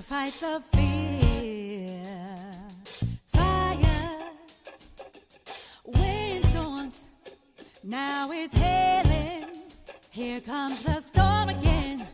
Gotta fight the fear. Fire, windstorms. Now it's hailing. Here comes the storm again.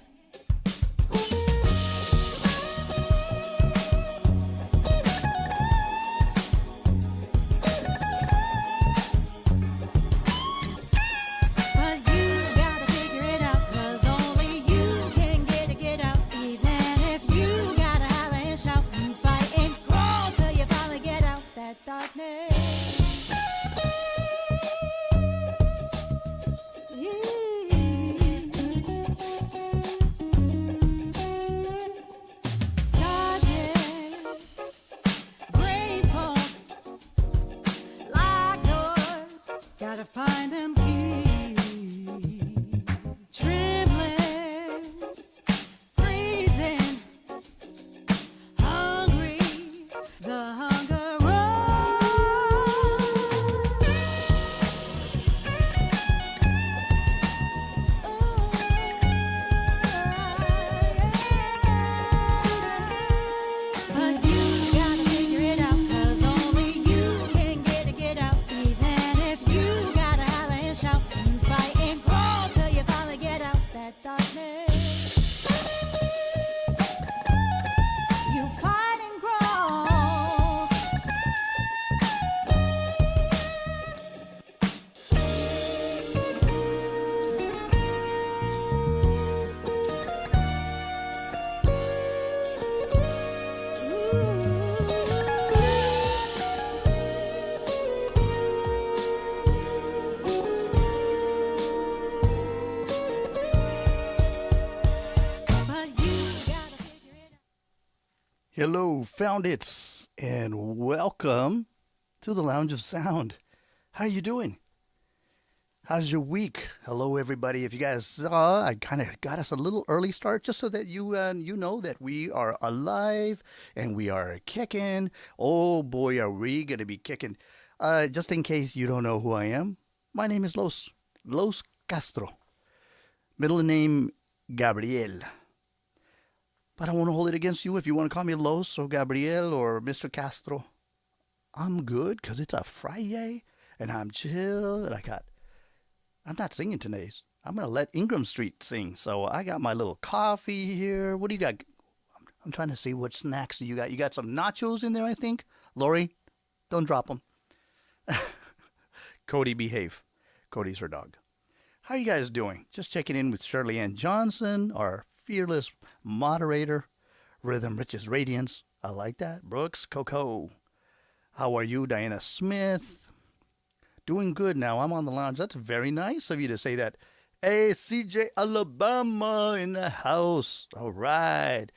Gotta find them keys. Trembling, freezing, hungry, the hunger runs. Oh, yeah. But you gotta figure it out, 'cause only you can get out, even if you shout and fight and crawl till you finally get out that darkness. You fight and crawl. Hello, Found It's, and welcome to the Lounge of Sound. How you doing? How's your week? Hello, everybody. If you guys saw, I kind of got us a little early start just so that you know that we are alive and we are kicking. Oh, boy, are we going to be kicking. Just in case you don't know who I am, my name is Los Castro. Middle name, Gabriel. But I won't hold it against you if you want to call me Los or Gabriel or Mr. Castro. I'm good because it's a Friday and I'm chill and I'm not singing today. I'm going to let Ingramstreet sing. So I got my little coffee here. What do you got? I'm trying to see what snacks do you got. You got some nachos in there, I think. Lori, don't drop them. Cody, behave. Cody's her dog. How are you guys doing? Just checking in with Shirley Ann Johnson, our fearless moderator, Rhythm Riches Radiance. I like that. Brooks, Coco. How are you, Diana Smith? Doing good now. I'm on the lounge. That's very nice of you to say that. Hey, CJ Alabama in the house. All right.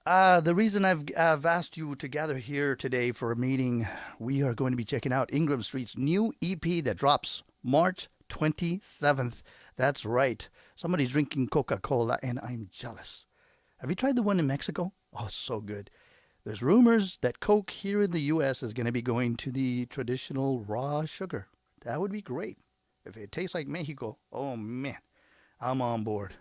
The reason I've asked you to gather here today for a meeting, we are going to be checking out Ingramstreet's new EP that drops March 27th. That's right. Somebody's drinking Coca-Cola, and I'm jealous. Have you tried the one in Mexico? Oh, it's so good. There's rumors that Coke here in the U.S. is going to be going to the traditional raw sugar. That would be great. If it tastes like Mexico, oh, man, I'm on board.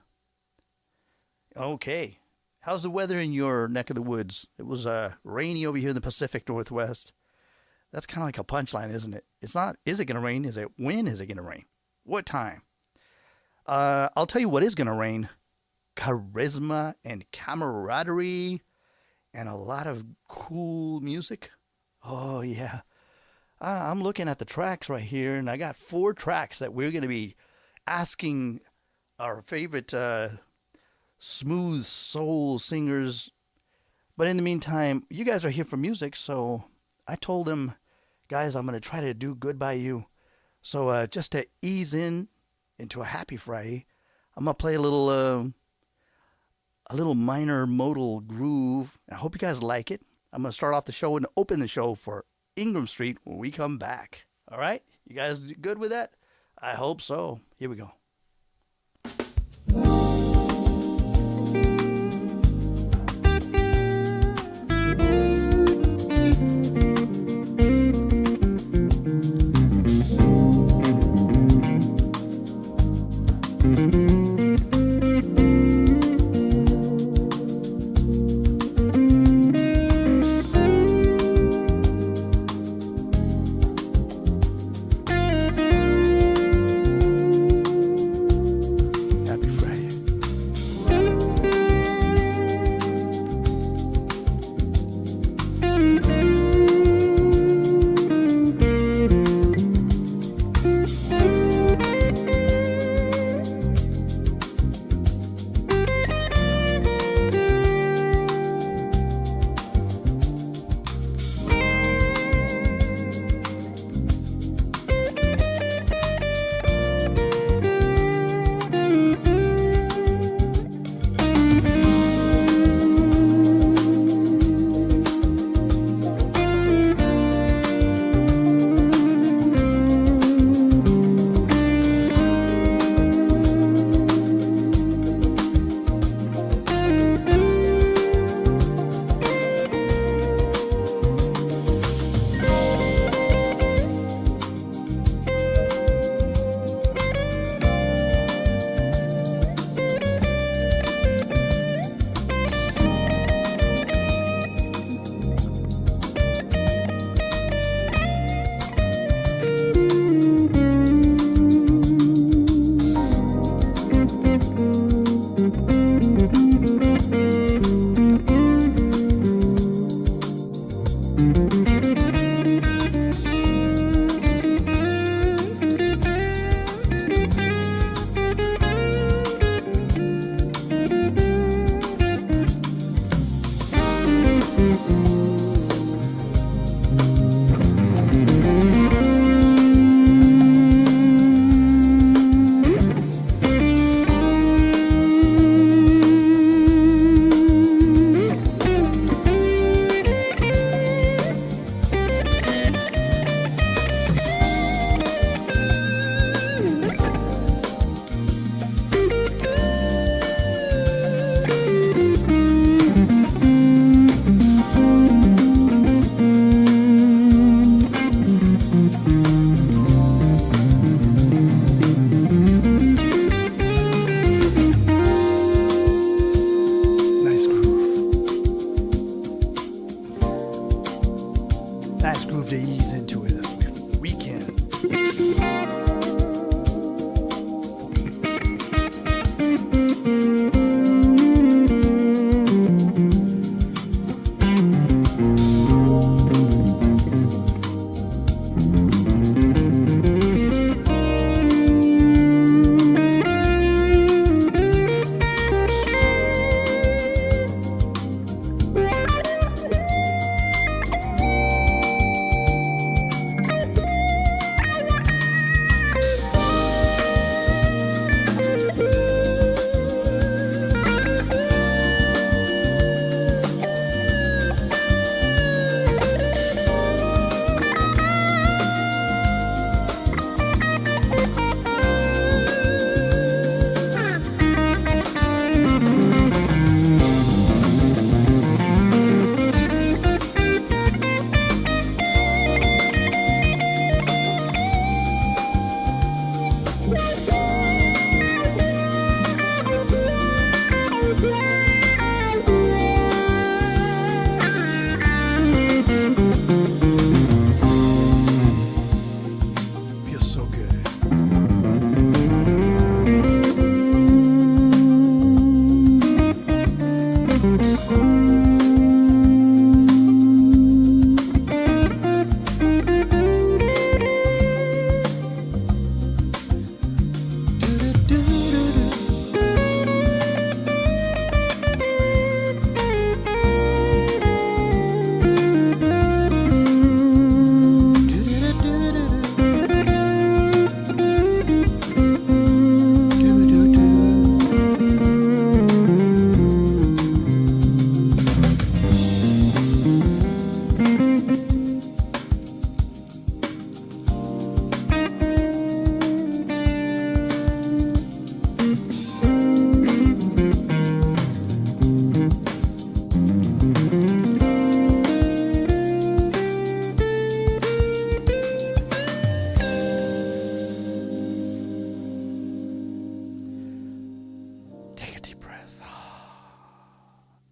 Okay. How's the weather in your neck of the woods? It was rainy over here in the Pacific Northwest. That's kind of like a punchline, isn't it? It's not, is it going to rain? Is it, when is it going to rain? What time? I'll tell you what is going to rain. Charisma and camaraderie and a lot of cool music. Oh, yeah. I'm looking at the tracks right here, and I got 4 tracks that we're going to be asking our favorite smooth soul singers. But in the meantime, you guys are here for music, so I told them, guys, I'm going to try to do good by you. So just to ease into a happy Friday, I'm going to play a little minor modal groove. I hope you guys like it. I'm going to start off the show and open the show for Ingramstreet when we come back. All right? You guys good with that? I hope so. Here we go.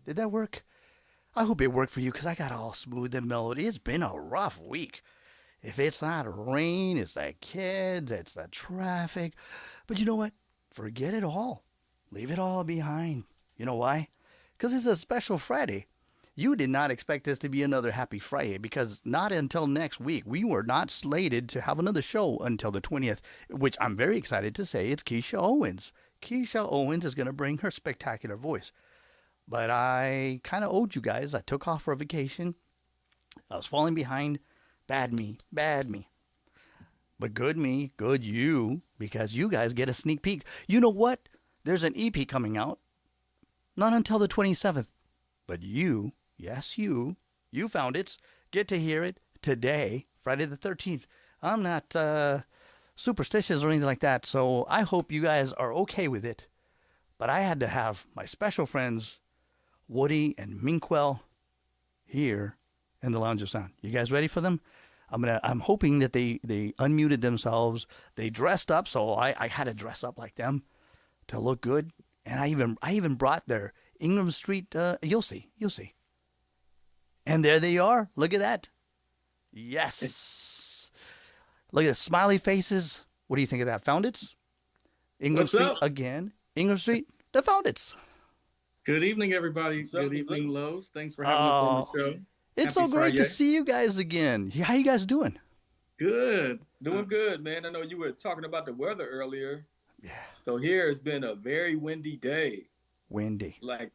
Did that work? I hope it worked for you because I got all smooth and melody. It's been a rough week. If it's not rain, it's the kids, it's the traffic. But you know what? Forget it all. Leave it all behind. You know why? Because it's a special Friday. You did not expect this to be another happy Friday because not until next week. We were not slated to have another show until the 20th, which I'm very excited to say it's Keisha Owens. Keisha Owens is going to bring her spectacular voice. But I kind of owed you guys. I took off for a vacation. I was falling behind. Bad me, bad me. But good me, good you, because you guys get a sneak peek. You know what? There's an EP coming out. Not until the 27th. But you, yes you found it. Get to hear it today, Friday the 13th. I'm not superstitious or anything like that, so I hope you guys are okay with it. But I had to have my special friends, Woody and Minquel, here in the Lounge of Sound. You guys ready for them? I'm hoping that they unmuted themselves. They dressed up, so I had to dress up like them to look good. And I even brought their Ingramstreet. You'll see. And there they are. Look at that. Yes. Look at the smiley faces. What do you think of that? Found it? Ingramstreet again. Ingramstreet. The Found it. Good evening, everybody. Good evening, Los. Thanks for having us on the show. It's so great to see you guys again. How you guys doing? Good. Doing good, man. I know you were talking about the weather earlier. Yeah. So here it's been a very windy day. Windy. Like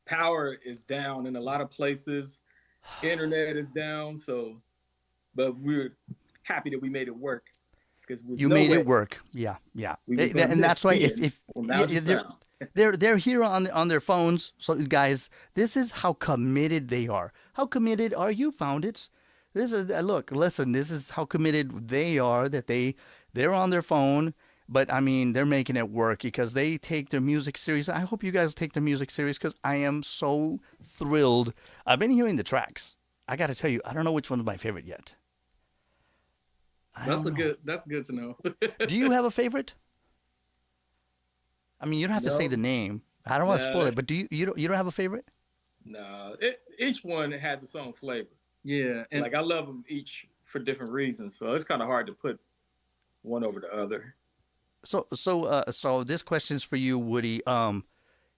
power is down in a lot of places. Internet is down. But we're happy that we made it work. Because you made it work. Yeah. And that's why if they're here on their phones. So guys, this is how committed they are. How committed are you, Found It? This is listen. This is how committed they are that they're on their phone. But I mean, they're making it work because they take their music serious. I hope you guys take their music serious because I am so thrilled. I've been hearing the tracks. I got to tell you, I don't know which one's my favorite yet. That's good to know. Do you have a favorite? I mean, you don't have to say the name. I don't want to spoil it, but you don't have a favorite? No, each one has its own flavor. Yeah, and like I love them each for different reasons, so it's kind of hard to put one over the other. So this question's for you, Woody.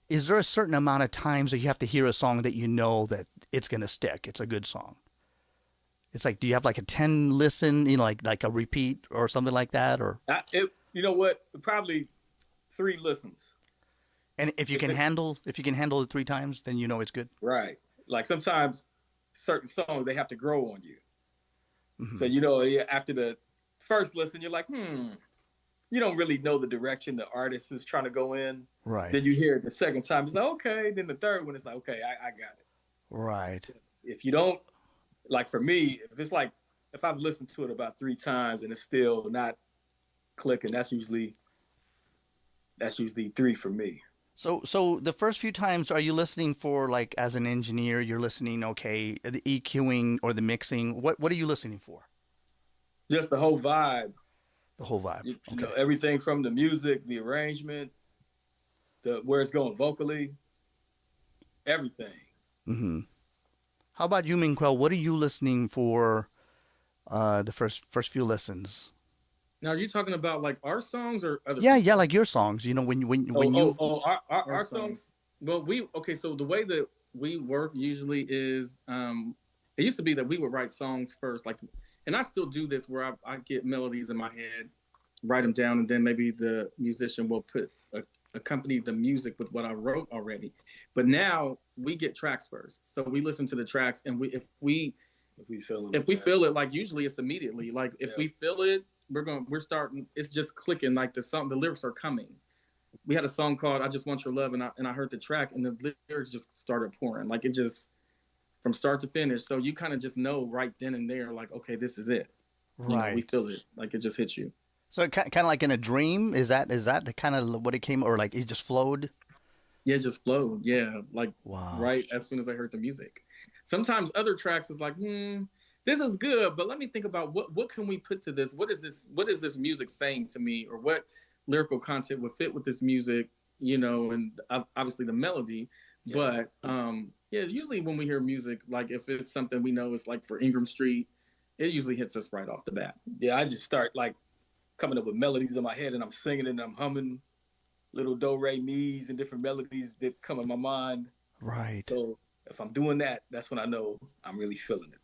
Is there a certain amount of times that you have to hear a song that you know that it's gonna stick? It's a good song. It's like, do you have like a 10 listen, like a repeat or something like that, or? You know what? Probably 3 listens. And if you can handle it 3 times, then you know it's good. Right. Like sometimes certain songs they have to grow on you. Mm-hmm. So after the first listen, you're like, you don't really know the direction the artist is trying to go in. Right. Then you hear it the second time, it's like, okay. Then the third one is like, okay, I got it. Right. If you don't, like for me, if I've listened to it about 3 times and it's still not clicking, that's usually 3 for me. So the first few times, are you listening for, like, as an engineer, you're listening, okay, the EQing or the mixing? What are you listening for? Just the whole vibe. The whole vibe. You know, everything from the music, the arrangement, where it's going vocally, everything. Mm-hmm. How about you, Minquel? What are you listening for the first few listens? Now, are you talking about like our songs or other? Yeah, like your songs. You know, our songs. Well, so the way that we work usually is, it used to be that we would write songs first, like, and I still do this where I get melodies in my head, write them down, and then maybe the musician will accompany the music with what I wrote already. But now we get tracks first, so we listen to the tracks, and if we feel it, like usually it's immediately. Like if we feel it, we're starting. It's just clicking. Like the lyrics are coming. We had a song called "I Just Want Your Love," and I heard the track, and the lyrics just started pouring. Like it just from start to finish. So you kind of just know right then and there, like, okay, this is it. Right. We feel it. Like it just hits you. So kind of like in a dream. Is that the kind of what it came, or like it just flowed? Yeah, it just flowed. Yeah, like wow. Right as soon as I heard the music. Sometimes other tracks is like, this is good, but let me think about what can we put to this? What is this music saying to me, or what lyrical content would fit with this music? And obviously the melody, But yeah, usually when we hear music, like if it's something we know is like for Ingramstreet, it usually hits us right off the bat. Yeah, I just start like coming up with melodies in my head, and I'm singing and I'm humming little do re mi's and different melodies that come in my mind. Right. So if I'm doing that, that's when I know I'm really feeling it.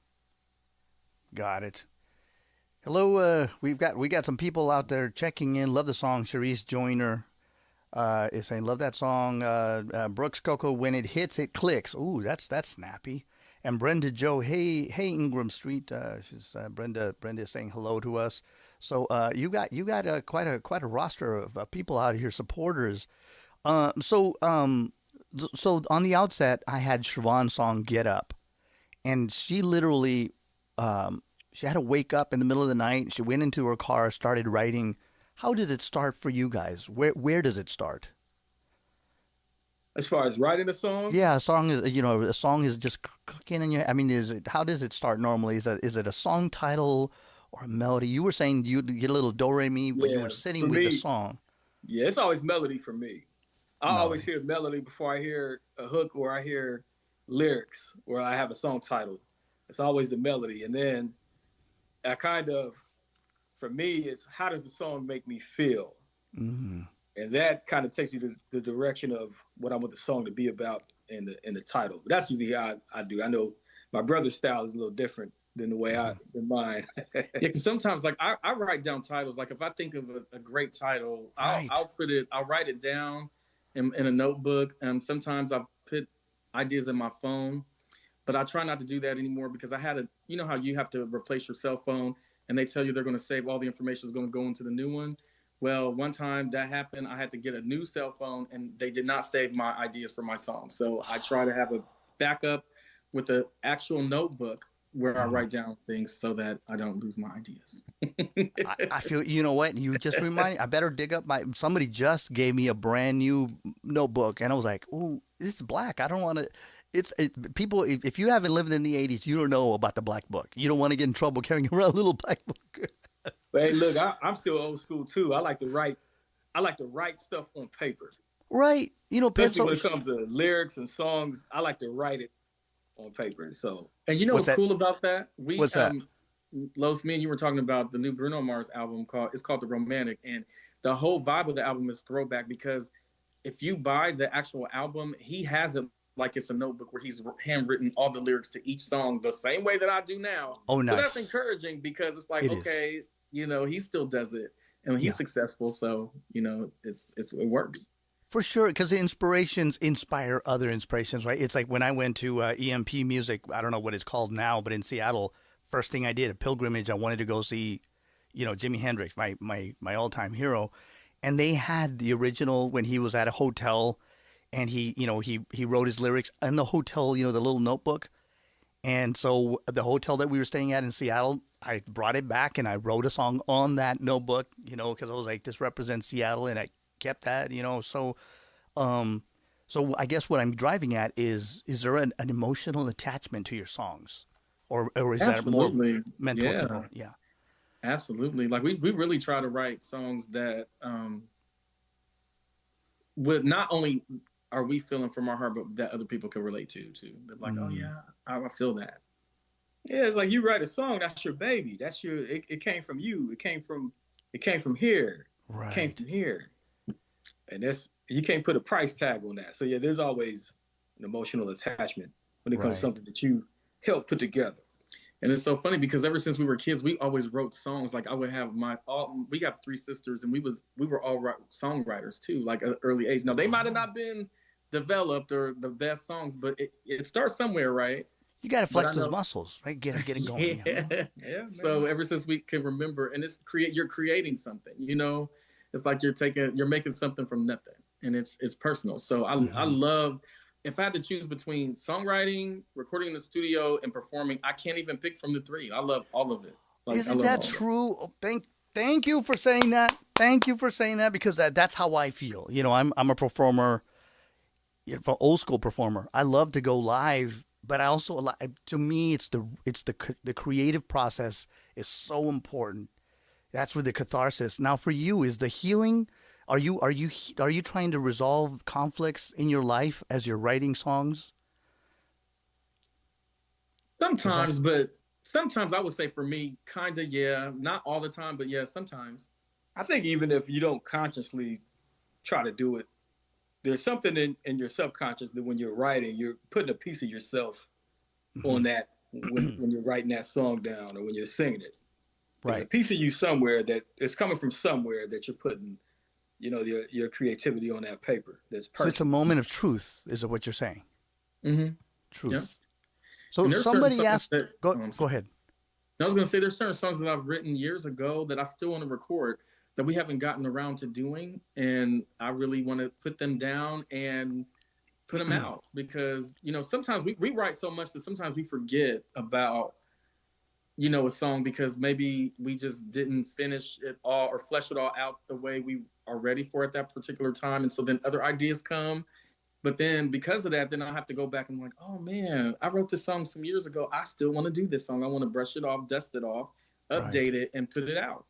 Got it. Hello, we got some people out there checking in. Love the song. Charisse Joyner is saying, love that song. Brooks Coco, when it hits, it clicks. Ooh, that's snappy. And Brenda Joe, hey Ingramstreet. She's Brenda is saying hello to us. So you got quite a roster of people out here, supporters. So on the outset, I had Siobhan's song "Get Up," and she literally she had to wake up in the middle of the night. She went into her car, started writing. How did it start for you guys? Where does it start? As far as writing a song, Yeah, a song is a song is just cooking in your. I mean, how does it start normally? Is it a song title or a melody? You were saying you get a little do re mi when you were sitting with the song. Yeah, it's always melody for me. I Melody. always hear melody before I hear a hook or I hear lyrics or I have a song title. It's always the melody, and then I kind of, for me, it's how does the song make me feel? Mm-hmm. And that kind of takes you to the direction of what I want the song to be about in the title. But that's usually how I do. I know my brother's style is a little different than the way than mine. Yeah, because sometimes like I write down titles. Like if I think of a great title, Right. I'll write it down in a notebook. Sometimes I put ideas in my phone, but I try not to do that anymore because you know how you have to replace your cell phone and they tell you they're going to save all the information is going to go into the new one. Well, one time that happened, I had to get a new cell phone and they did not save my ideas for my song. So I try to have a backup with an actual notebook where I write down things so that I don't lose my ideas. I feel, you know what? You just remind me, I better dig up somebody just gave me a brand new notebook and I was like, ooh, it's black. I don't want to, people, if you haven't lived in the 80s, you don't know about the black book. You don't want to get in trouble carrying around a little black book. But hey, look, I'm still old school too. I like to write stuff on paper. Right. You know, especially when it comes to lyrics and songs, I like to write it on paper. So, and you know what's cool about that? What's that? Los, me and you were talking about the new Bruno Mars album it's called The Romantic, and the whole vibe of the album is throwback because if you buy the actual album, he has it like it's a notebook where he's handwritten all the lyrics to each song the same way that I do now. Oh, nice. So that's encouraging because it's like, okay, you know, he still does it and he's successful. So, you know, it works. For sure, because the inspirations inspire other inspirations, right? It's like when I went to EMP Music, I don't know what it's called now, but in Seattle, first thing I did, a pilgrimage, I wanted to go see, you know, Jimi Hendrix, my all-time hero. And they had the original when he was at a hotel and he wrote his lyrics in the hotel, you know, the little notebook. And so the hotel that we were staying at in Seattle, I brought it back and I wrote a song on that notebook, you know, because I was like, this represents Seattle, and I kept that, you know. So I guess what I'm driving at is there an emotional attachment to your songs, or is that more mental component? Yeah, absolutely. Like we really try to write songs that would not only are we feeling from our heart, but that other people can relate to too. They're like, oh yeah, I feel that. Yeah, it's like you write a song, that's your baby. That's it came from you. It came from here. Right. It came from here. And you can't put a price tag on that. So yeah, there's always an emotional attachment when it comes to something that you helped put together. And it's so funny because ever since we were kids, we always wrote songs. Like I would have we have 3 sisters, and we were all songwriters too, like at an early age. Now they might have not been developed or the best songs, but it starts somewhere, right? You got to flex those muscles, right? Get it going. Yeah. So ever since we can remember, and you're creating something, you know, it's like you're making something from nothing, and it's personal. So I love. If I had to choose between songwriting, recording in the studio, and performing, I can't even pick from the 3. I love all of it. Isn't that true? Oh, thank you for saying that. Thank you for saying that, because that's how I feel. You know, I'm a performer, an old school performer. I love to go live, but I also, to me, it's the creative process is so important. That's where the catharsis. Now, for you, is the healing Are you trying to resolve conflicts in your life as you're writing songs? Sometimes, but sometimes I would say for me, kind of, yeah. Not all the time, but yeah, sometimes. I think even if you don't consciously try to do it, there's something in your subconscious that when you're writing, you're putting a piece of yourself on that when you're writing that song down or when you're singing it. There's a Right. piece of you somewhere that it's coming from somewhere that you're putting, your creativity on that paper. That's So it's a personal. moment of truth, is what you're saying. Mm-hmm. Truth. Yeah. So And there's certain somebody songs asked. that- Go I'm go sorry. ahead. I was going to say there's certain songs that I've written years ago that I still want to record that we haven't gotten around to doing, and I really want to put them down and put them out because sometimes we write so much that sometimes we forget about a song because maybe we just didn't finish it all or flesh it all out the way we are ready for at that particular time, and so then other ideas come. But then because of that, then I have to go back and I'm like, oh man, I wrote this song some years ago. I still want to do this song. I want to brush it off, dust it off, update it, and put it out.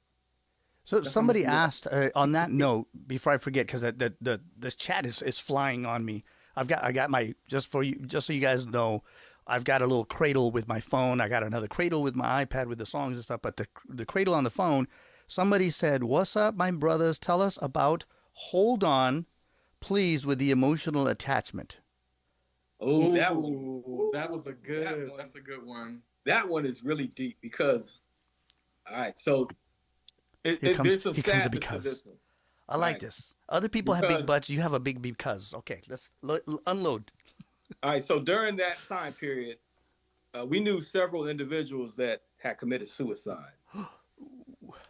So That's how somebody much we like asked on that note before I forget because the chat is flying on me. I got my just so you guys know, I've got a little cradle with my phone. I got another cradle with my iPad with the songs and stuff. But the cradle on the phone, somebody said, "What's up, my brothers? Tell us about Hold On, Please with the emotional attachment." Oh, that Ooh, one. that was a good. That one. That's a good one. That one is really deep because, all right, so Here there's some comes the sadness to because. this one. I like Right. this. Other people have big Because- butts. You have a big because. Okay, let's unload. All right, so during that time period, we knew several individuals that had committed suicide.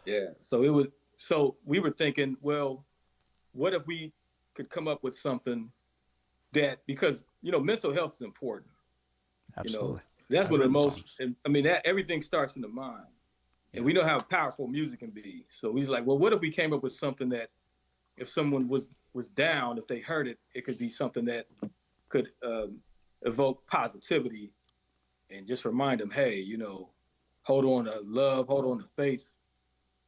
Yeah, so we were thinking, well, what if we could come up with something that because mental health is important. Absolutely. That's I've what the written most. songs. I mean, that everything starts in the mind, and we know how powerful music can be. So he's like, well, what if we came up with something that, if someone was down, if they heard it, it could be something that could evoke positivity, and just remind them, hey, hold on to love, hold on to faith,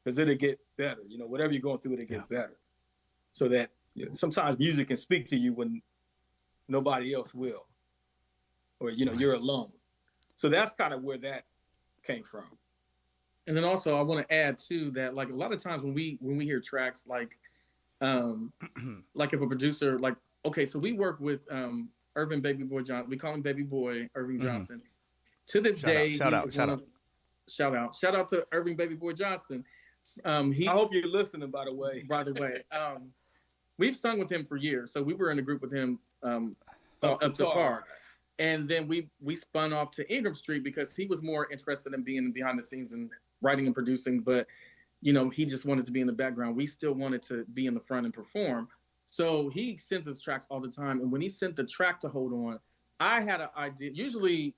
because it'll get better. Whatever you're going through, it'll get better. So that sometimes music can speak to you when nobody else will, or you're alone. So that's kind of where that came from. And then also I want to add too that like a lot of times when we hear tracks like if a producer okay, so we work with Irvin Baby Boy Johnson. We call him Baby Boy Irving Johnson. To this day, shout out. Shout out to Irving Baby Boy Johnson. I hope you're listening, by the way. By the way, we've sung with him for years. So we were in a group with him up to par. And then we spun off to Ingramstreet because he was more interested in being behind the scenes and writing and producing. But, he just wanted to be in the background. We still wanted to be in the front and perform. So he sends us tracks all the time. And when he sent the track to Hold On, I had an idea. Usually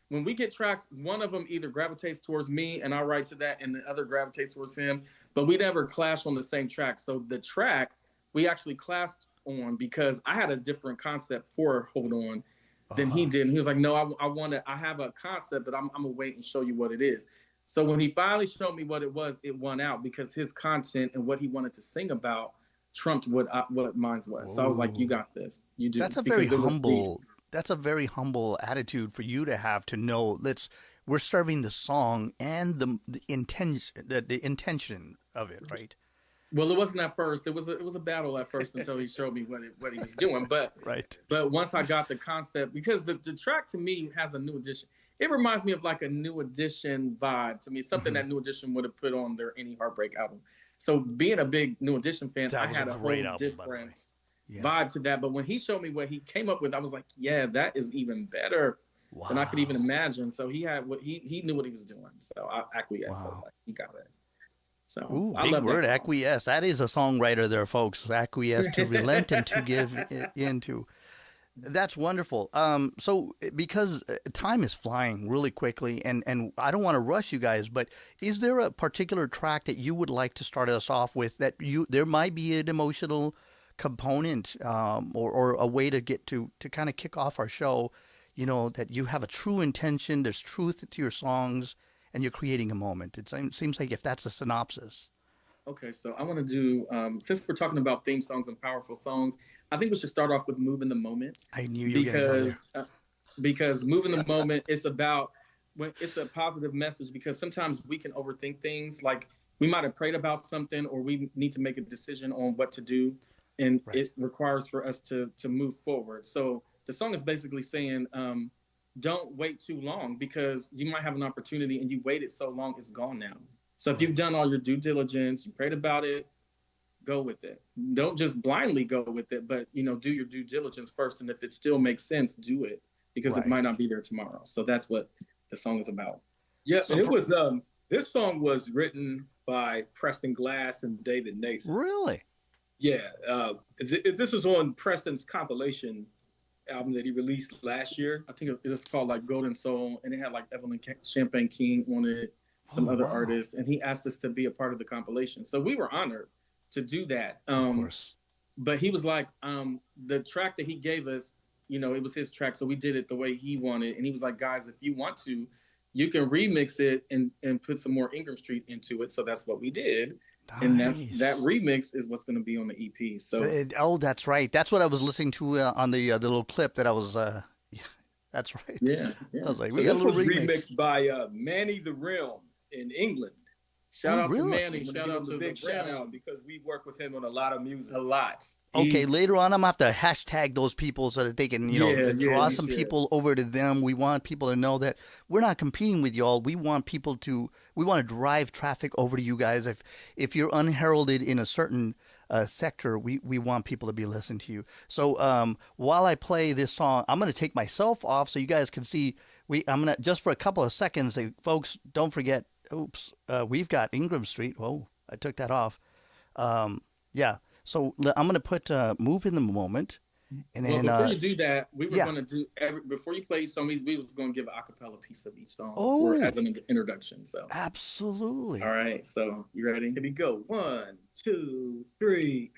when we get tracks, one of them either gravitates towards me and I write to that, and the other gravitates towards him. But we never clash on the same track. So the track we actually clashed on because I had a different concept for Hold On than he did. And he was like, no, I have a concept, but I'm gonna wait and show you what it is. So when he finally showed me what it was, it won out because his content and what he wanted to sing about trumped what mine was. So I was like, you got this. You do. That's a very humble. That's a very humble attitude for you to have, to know we're serving the song and the intention of it, right? Well, it wasn't at first. It was a battle at first until he showed me what he was doing. But right. But once I got the concept, because the track to me has a new edition. It reminds me of like a New Edition vibe to me, something that New Edition would have put on their Any Heartbreak album. So being a big New Edition fan, I had a whole different vibe to that. But when he showed me what he came up with, I was like, yeah, that is even better than I could even imagine. So he had he knew what he was doing. So I acquiesced. So like, he got it. So big word, acquiesce. That is a songwriter there, folks. Acquiesce, to relent and to give into. That's wonderful. So because time is flying really quickly, and I don't want to rush you guys, but is there a particular track that you would like to start us off with that there might be an emotional component or a way to get to kind of kick off our show, that you have a true intention, there's truth to your songs, and you're creating a moment? It seems like if that's a synopsis. Okay, so I want to do, since we're talking about theme songs and powerful songs, I think we should start off with "Move in the Moment." I knew you were going to go there. Because "Move in the Moment" is about, when it's a positive message, because sometimes we can overthink things. Like, we might have prayed about something, or we need to make a decision on what to do, and it requires for us to move forward. So the song is basically saying, don't wait too long, because you might have an opportunity and you waited so long, it's gone now. So if you've done all your due diligence, you prayed about it, go with it. Don't just blindly go with it, but, you know, do your due diligence first. And if it still makes sense, do it, because it might not be there tomorrow. So that's what the song is about. Yeah, so and it was this song was written by Preston Glass and David Nathan. Really? Yeah, this was on Preston's compilation album that he released last year. I think it's called like Golden Soul, and it had like Evelyn Champagne King on it, some other artists, and he asked us to be a part of the compilation. So we were honored to do that. Of course. But he was like, the track that he gave us, you know, it was his track, so we did it the way he wanted. And he was like, guys, if you want to, you can remix it and put some more Ingramstreet into it. So that's what we did. Nice. And that remix is what's going to be on the EP. So that's right. That's what I was listening to on the little clip that I was. That's right. Yeah. I was like, so we got a little remix. remixed By Manny the Realm in England. Shout out really? to Manny. Shout out to big shout out, because we work with him on a lot of music. A lot. Okay, later on, I'm going to have to hashtag those people so that they can, draw some people over to them. We want people to know that we're not competing with y'all. We want to drive traffic over to you guys. If you're unheralded in a certain sector, we want people to be listening to you. So while I play this song, I'm going to take myself off so you guys can see. I'm going to, just for a couple of seconds, folks, don't forget, we've got Ingramstreet. Whoa, I took that off. Yeah. So I'm going to put "Move in the Moment." And then, before you do that, we were going to do, before you play some, we was going to give an acapella piece of each song as an introduction. So absolutely. All right. So you ready? Here we go. 1, 2, 3.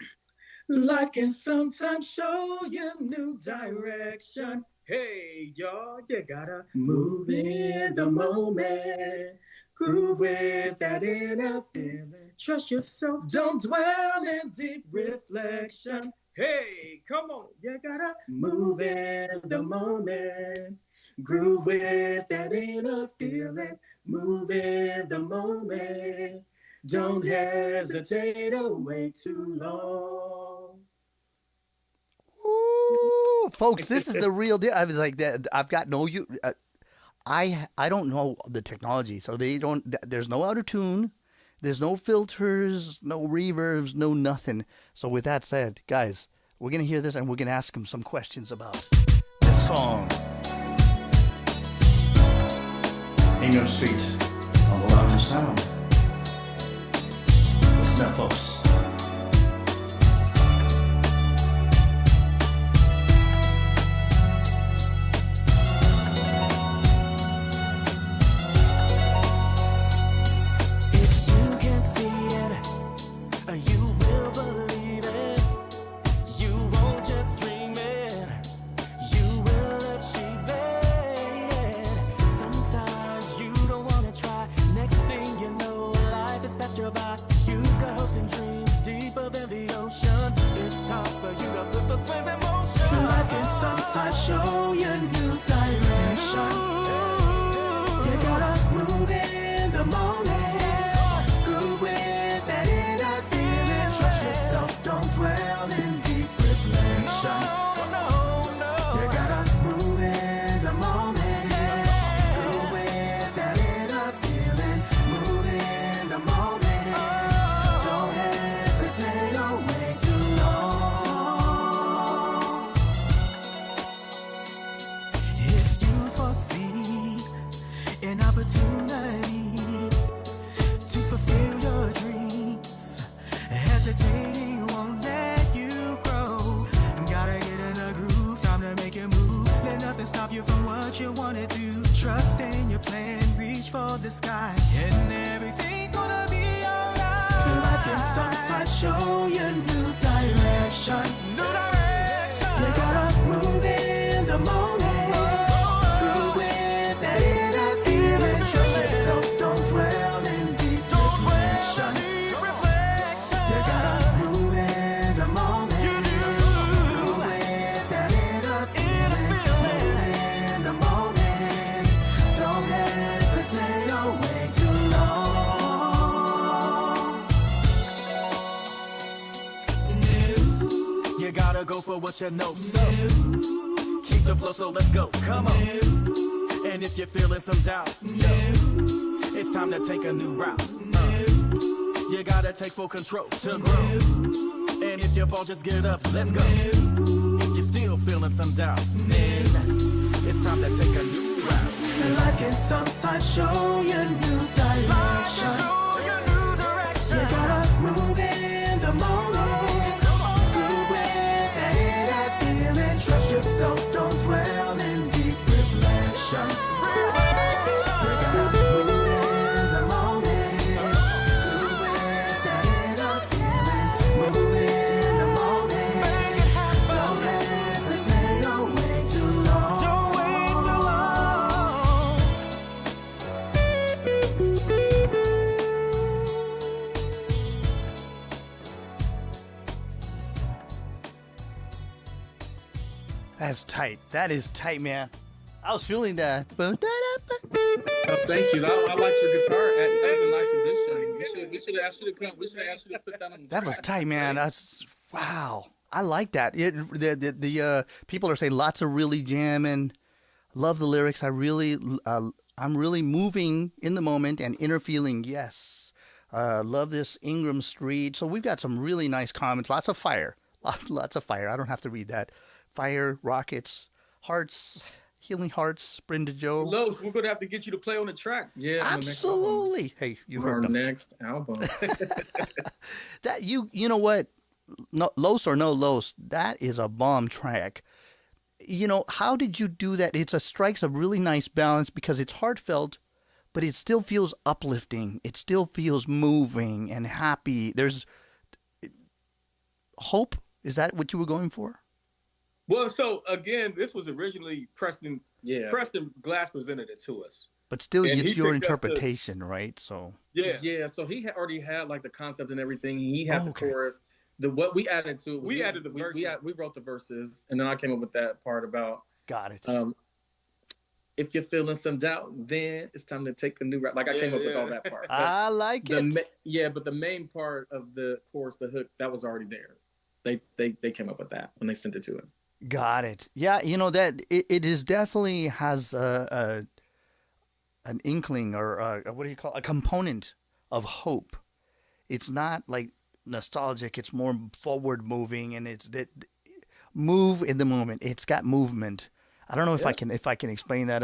Life can sometimes show you new direction. Hey, y'all, you gotta move in the moment. Groove with that inner feeling. Trust yourself, don't dwell in deep reflection. Hey, come on, you gotta move in the moment. Groove with that inner feeling. Move in the moment. Don't hesitate or wait too long. Ooh, folks, this is the real deal. I was like, I've got no I don't know the technology, so there's no auto-tune, there's no filters, no reverbs, no nothing. So with that said, guys, we're going to hear this and we're going to ask them some questions about this song. Ingramstreet on the Lounge of Sound. Listen up, folks. Sometimes show you new direction. You gotta move in the moment. Groove with that inner feeling. Trust yourself, don't dwell in deep reflection. You gotta move in the moment. Groove with that inner feeling. Move in the moment. Don't hesitate or wait too long. An opportunity to fulfill your dreams. Hesitating won't let you grow. Gotta get in a groove, time to make it move. Let nothing stop you from what you wanna do. Trust in your plan, reach for the sky, and everything's gonna be alright. Life can sometimes show you new direction. You gotta move in the moment. Trust yourself, don't dwell in deep reflection. gotta go for what you know. So keep the flow, so let's go. Come on. And if you're feeling some doubt, yo, it's time to take a new route. You gotta take full control to grow. And if you fall, just get up. Let's go. If you're still feeling some doubt, then it's time to take a new route. Life can sometimes show you new direction. You gotta move in the moment. Move with that inner feeling. Trust yourself, don't dwell in deep reflection. You gotta move in the moment. Move with that inner feeling. Move in the moment. Don't hesitate, don't wait too long. Don't wait too long. That's tight. That is tight, man. I was feeling that. Oh, thank you. I liked your guitar. That was a nice addition. We should have asked you to come. We should have asked you to put that on the That was track. tight, man. That's wow. I like that. The people are saying lots of really jamming. Love the lyrics. I'm really moving in the moment and inner feeling. Yes. Love this Ingramstreet. So we've got some really nice comments. Lots of fire. Lots of fire. I don't have to read that. Fire, rockets, hearts, healing hearts. Brenda Joe. Los, we're gonna have to get you to play on the track. Yeah, on the next Absolutely. Hey, you album. Our heard them. next album. That you know what? No, Los or no Los, that is a bomb track. You know, how did you do that? It strikes a really nice balance because it's heartfelt, but it still feels uplifting. It still feels moving and happy. There's hope. Is that what you were going for? Well, so again, this was originally Preston. Yeah. Preston Glass presented it to us. But still, And it's he your picked us interpretation, right? So Yeah. Yeah, so he already had like the concept and everything. He had Oh, the okay. chorus. What we added to it was We added the we verses. we wrote the verses, and then I came up with that part about got it. if you're feeling some doubt, then it's time to take a new route. Like I came up with all Yeah. that part. I like it. But the main part of the chorus, the hook, that was already there. They came up with that when they sent it to him. Got it. Yeah, you know that it is definitely has an inkling or what do you call a component of hope. It's not like nostalgic. It's more forward moving, and it's that move in the moment. It's got movement. I don't know if I can explain that.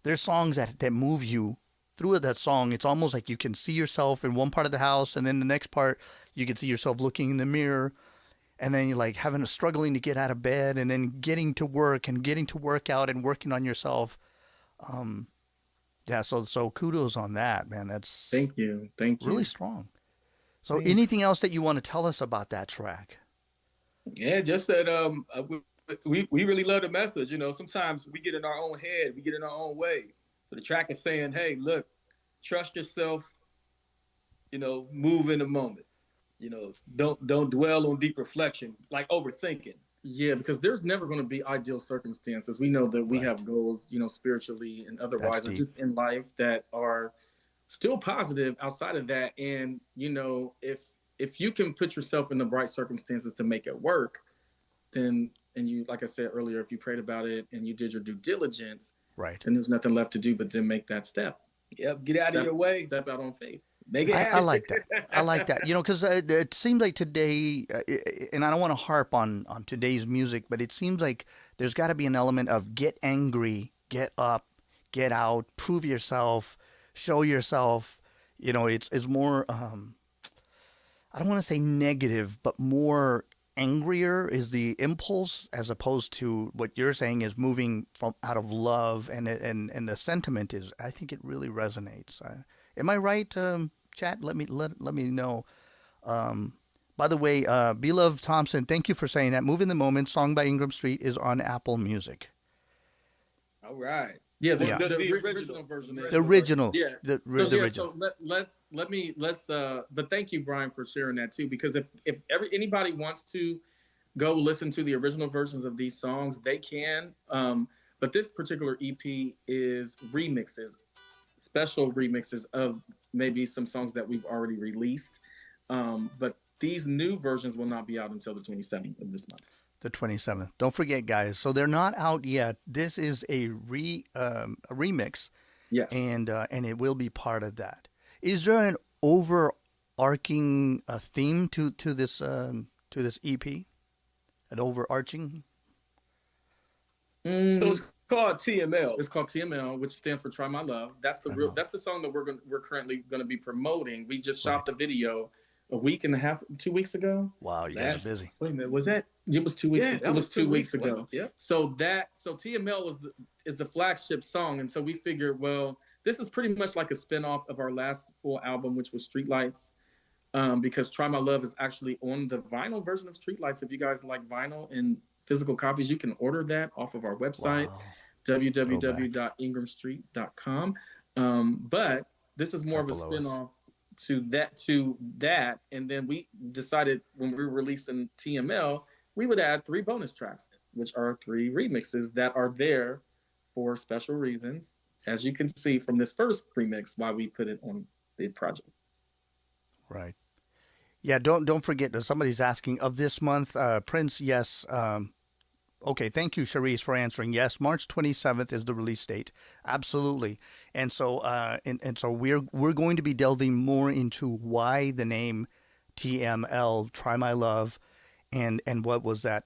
There's songs that move you through that song. It's almost like you can see yourself in one part of the house, and then the next part you can see yourself looking in the mirror. And then you're like struggling to get out of bed, and then getting to work and getting to work out and working on yourself. Yeah, so kudos on that, man. That's Thank you. really strong. So Thanks. anything else that you want to tell us about that track? Yeah, just that we really love the message. You know, sometimes we get in our own head, we get in our own way. So the track is saying, hey, look, trust yourself, you know, move in the moment. You know, don't dwell on deep reflection, like overthinking. Yeah, because there's never going to be ideal circumstances. We know that we have goals, you know, spiritually and otherwise, or deep. just in life that are still positive outside of that. And, you know, if you can put yourself in the right circumstances to make it work, then, and you, like I said earlier, if you prayed about it and you did your due diligence, Right. then there's nothing left to do but then make that step. Yep, get out of your way. Step out on faith. Make it I happen. like that. I like that. You know, because it seems like today, and I don't want to harp on today's music, but it seems like there's got to be an element of get angry, get up, get out, prove yourself, show yourself. You know, it's more, I don't want to say negative, but more angrier is the impulse as opposed to what you're saying is moving from out of love, and the sentiment is, I think it really resonates. Am I right, chat? Let me know. By the way, Beloved Thompson, thank you for saying that. Move in the Moment, song by Ingramstreet, is on Apple Music. All right. Yeah, Yeah. the original version. The original. Yeah. The So original. let's but thank you, Brian, for sharing that too, because if anybody wants to go listen to the original versions of these songs, they can. But this particular EP is remixes, special remixes of maybe some songs that we've already released. But these new versions will not be out until the 27th of this month. The 27th. Don't forget, guys. So they're not out yet. This is a remix, Yes. and it will be part of that. Is there an overarching theme to this EP? An overarching? So it's called TML. It's called TML, which stands for Try My Love. That's the song that we're currently gonna be promoting. We just shot the video a week and a half, 2 weeks ago. Wow, you guys are busy. Wait a minute, was that? It was 2 weeks. Yeah, It was 2 weeks ago. Yeah. So TML is the flagship song, and so we figured, well, this is pretty much like a spinoff of our last full album, which was Streetlights, because Try My Love is actually on the vinyl version of Streetlights. If you guys like vinyl and physical copies, you can order that off of our website, www.ingramstreet.com. But this is more of a spinoff to that, and then we decided when we were releasing TML, we would add 3 bonus tracks, which are 3 remixes that are there for special reasons, as you can see from this first remix why we put it on the project. Right. Yeah, don't forget, somebody's asking of this month, Prince, yes. Okay, thank you, Charisse, for answering. Yes, March 27th is the release date. Absolutely. And so so we're going to be delving more into why the name TML, Try My Love, and what was that,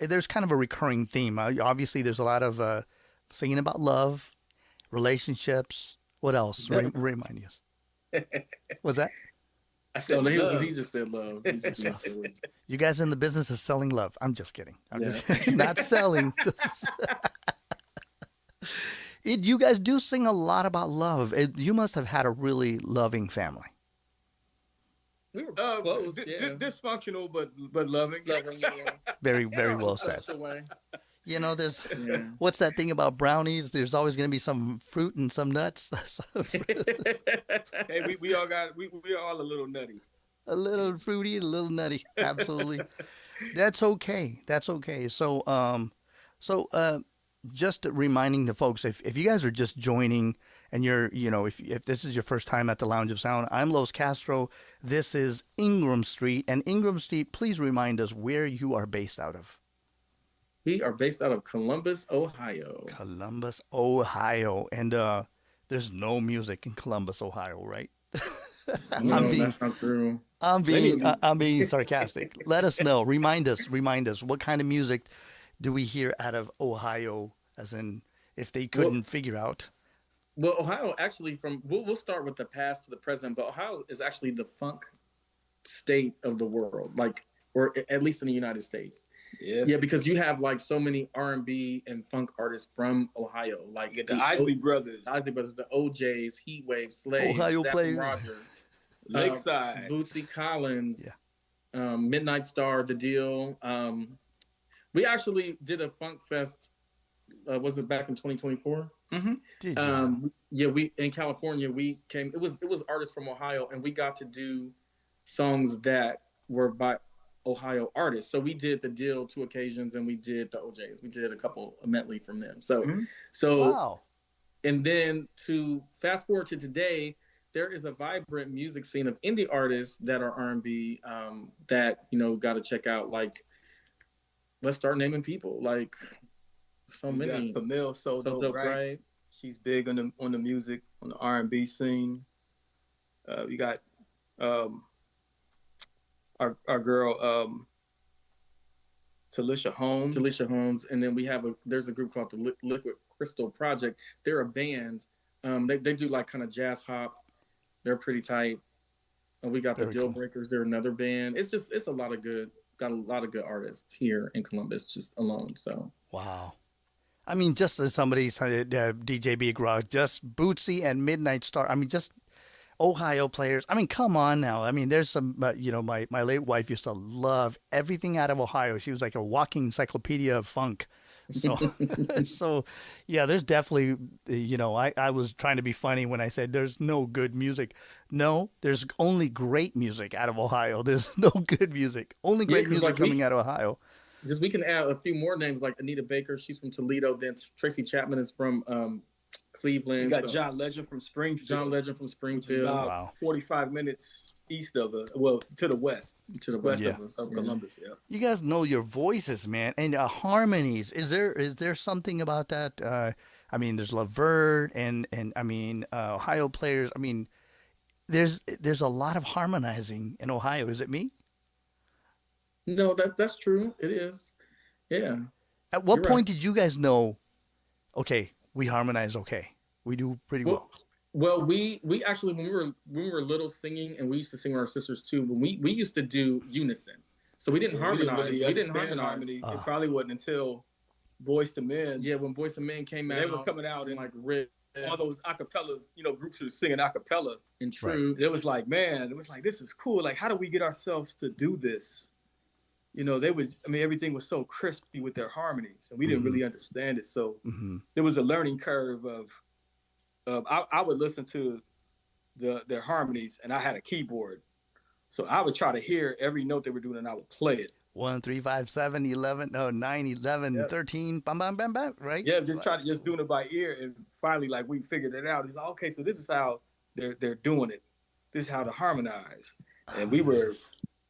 there's kind of a recurring theme. Obviously, there's a lot of singing about love, relationships. What else? Remind us. What's that? I said he just said love. He just said love. You guys in the business of selling love. I'm just kidding. I'm just not selling. You guys do sing a lot about love. You must have had a really loving family. We were close, dysfunctional, but loving. Very, very well said. There's what's that thing about brownies? There's always going to be some fruit and some nuts. Hey, we all a little nutty. A little fruity, a little nutty. Absolutely. That's okay. That's okay. So, just reminding the folks, if you guys are just joining and you're, if this is your first time at the Lounge of Sound, I'm Los Castro. This is Ingramstreet. And Ingramstreet, please remind us where you are based out of. We are based out of Columbus, Ohio. Columbus, Ohio. And there's no music in Columbus, Ohio, right? That's not true. I'm being sarcastic. Let us know. Remind us. What kind of music do we hear out of Ohio? As in, if they couldn't figure out. Well, Ohio actually we'll start with the past to the present, but Ohio is actually the funk state of the world, or at least in the United States. Yeah, because you have so many R&B and funk artists from Ohio, the Isley Brothers, the OJs, Heatwave, Slade, Ohio Zapp players, Roger, Lakeside, Bootsy Collins, Midnight Star, The Deal. We actually did a funk fest. Was it back in 2024? Mm-hmm. Did you? We in California. We came. It was artists from Ohio, and we got to do songs that were by Ohio artists. So we did The Deal 2 occasions, and we did the OJs. We did a couple, a medley from them. So, wow. And then to fast forward to today, there is a vibrant music scene of indie artists that are R&B that got to check out. Let's start naming people. So many. Camille Soto, right? She's big on the music, on the R&B scene. We got our girl Talisha Holmes, and then there's a group called the Liquid Crystal Project. They're a band. They do kind of jazz hop. They're pretty tight. And we got the Deal Breakers. They're another band. It's a lot of good artists here in Columbus just alone. So wow. I mean, just as somebody said, DJ Big Rock, just Bootsy and Midnight Star. I mean, just Ohio players. I mean, come on now. I mean, there's some, my late wife used to love everything out of Ohio. She was like a walking encyclopedia of funk. So, yeah, there's definitely, I was trying to be funny when I said there's no good music. No, there's only great music out of Ohio. There's no good music. Only great music coming out of Ohio. We can add a few more names like Anita Baker. She's from Toledo. Then Tracy Chapman is from Cleveland. You got John Legend from Springfield. Which is about Wow. 45 minutes east of to the west Yeah. of Columbus. Yeah. You guys know your voices, man, and harmonies. Is there something about that? I mean, there's Lavert and I mean Ohio players. I mean, there's a lot of harmonizing in Ohio. Is it me? No, that's true. It is. Yeah. At what You're point right. did you guys know? Okay, we harmonize. Okay, we do pretty well. Well, we actually when we were little singing, and we used to sing with our sisters too. But we used to do unison, so we didn't harmonize. We didn't harmonize. harmony. It probably wasn't until Boys to Men. Yeah, when Boys and Men came out, They were coming out and and like Red all those acapellas, groups who were singing acapella. and True. It was like, man, this is cool. Like, how do we get ourselves to do this? Everything was so crispy with their harmonies, and we didn't really understand it. So there was a learning curve of I would listen to their harmonies, and I had a keyboard. So I would try to hear every note they were doing, and I would play it. 1, 3, 5, 7, 11, 9, 11, Yep. 13, bam, bam, bam, bam, right? Yeah, just doing it by ear, and finally, like, we figured it out. It's like, okay, so this is how they're doing it. This is how to harmonize. And we were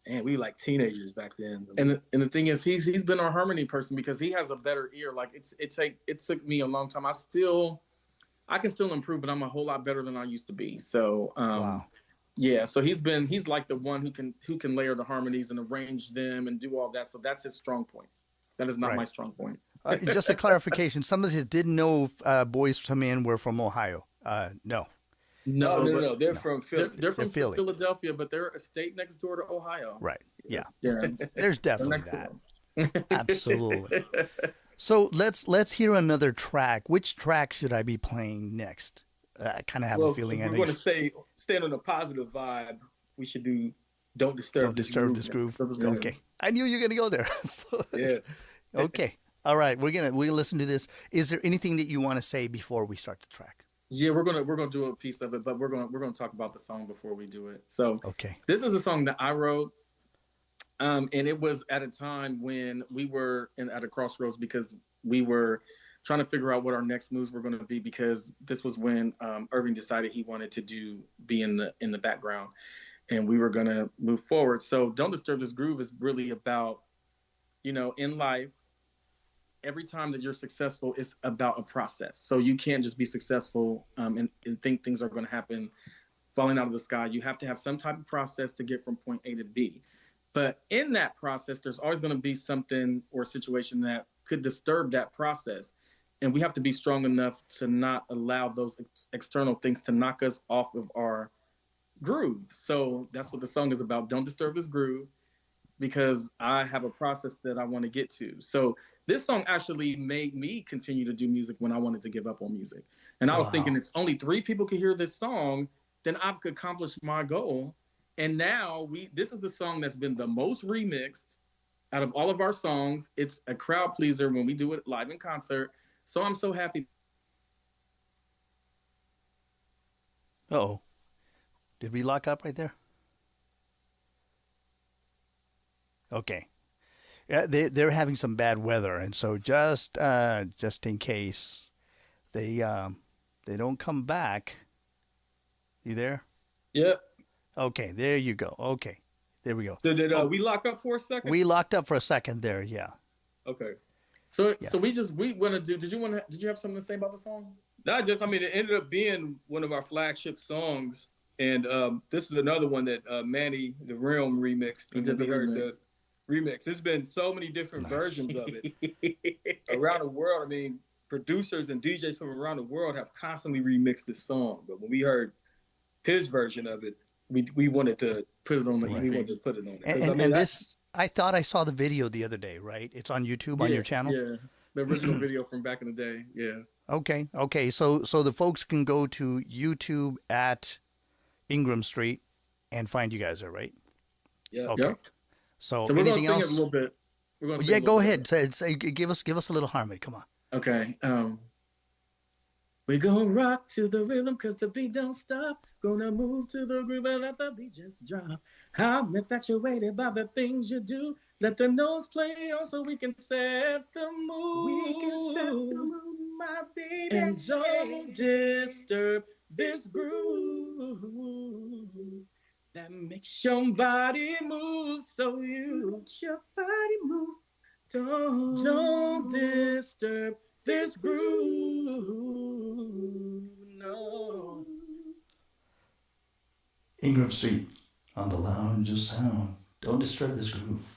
like teenagers back then. And the thing is, he's been our harmony person because he has a better ear. Like it took me a long time. I can still improve, but I'm a whole lot better than I used to be. So Wow. yeah, so he's like the one who can layer the harmonies and arrange them and do all that. So that's his strong point. That is not Right. my strong point. Just a clarification. Some of us didn't know Boys to Men were from Ohio. No. No. They're from Philly. They're from Philly. Philadelphia, but they're a state next door to Ohio. Right. Yeah. Yeah. There's They're definitely next to that. them. Absolutely. So let's hear another track. Which track should I be playing next? I kind of have a feeling. If we're going to stay on a positive vibe, we should do "Don't Disturb This Groove." Okay. I knew you were gonna go there. So- Yeah. Okay. All right. We're gonna listen to this. Is there anything that you want to say before we start the track? Yeah, we're gonna do a piece of it, but we're gonna talk about the song before we do it. So Okay. this is a song that I wrote, and it was at a time when we were at a crossroads because we were trying to figure out what our next moves were going to be, because this was when Irving decided he wanted to be in the background, and we were going to move forward. So "Don't Disturb This Groove" is really about, in life, every time that you're successful, it's about a process. So you can't just be successful and think things are going to happen falling out of the sky. You have to have some type of process to get from point A to B. But in that process, there's always going to be something or situation that could disturb that process. And we have to be strong enough to not allow those external things to knock us off of our groove. So that's what the song is about. Don't disturb this groove, because I have a process that I want to get to. So this song actually made me continue to do music when I wanted to give up on music. And I was thinking, if only 3 people could hear this song, then I've accomplished my goal. And now this is the song that's been the most remixed out of all of our songs. It's a crowd pleaser when we do it live in concert. So I'm so happy. Uh-oh. Did we lock up right there? Okay. Yeah, they're having some bad weather, and so just in case they don't come back. You there? Yep. Okay, there you go. Okay, there we go. Did we lock up for a second? We locked up for a second there. Yeah. Okay. So we want to do. Did you have something to say about the song? Not just. It ended up being one of our flagship songs, and this is another one that Manny the Realm remixed. He did the the remix. There's been so many different versions of it around the world. Producers and DJs from around the world have constantly remixed this song, but when we heard his version of it, we wanted to put it on the. We wanted to put it on. And this, I thought I saw the video the other day. Right? It's on YouTube on your channel. Yeah, the original video from back in the day. Yeah. Okay. So the folks can go to YouTube at Ingramstreet and find you guys there, right? Yeah. Okay. Yep. So So we're gonna anything sing else? it a little bit. We're gonna sing Yeah, a little go bit. ahead. Say, give us a little harmony. Come on. Okay. We gonna rock to the rhythm 'cause the beat don't stop. Gonna move to the groove and let the beat just drop. I'm infatuated by the things you do. Let the notes play on so we can set the mood. We can set the mood, my baby. And don't disturb this groove that makes your body move. So you Let your body move. don't disturb this groove. No. Ingramstreet on the Lounge of Sound. Don't disturb this groove.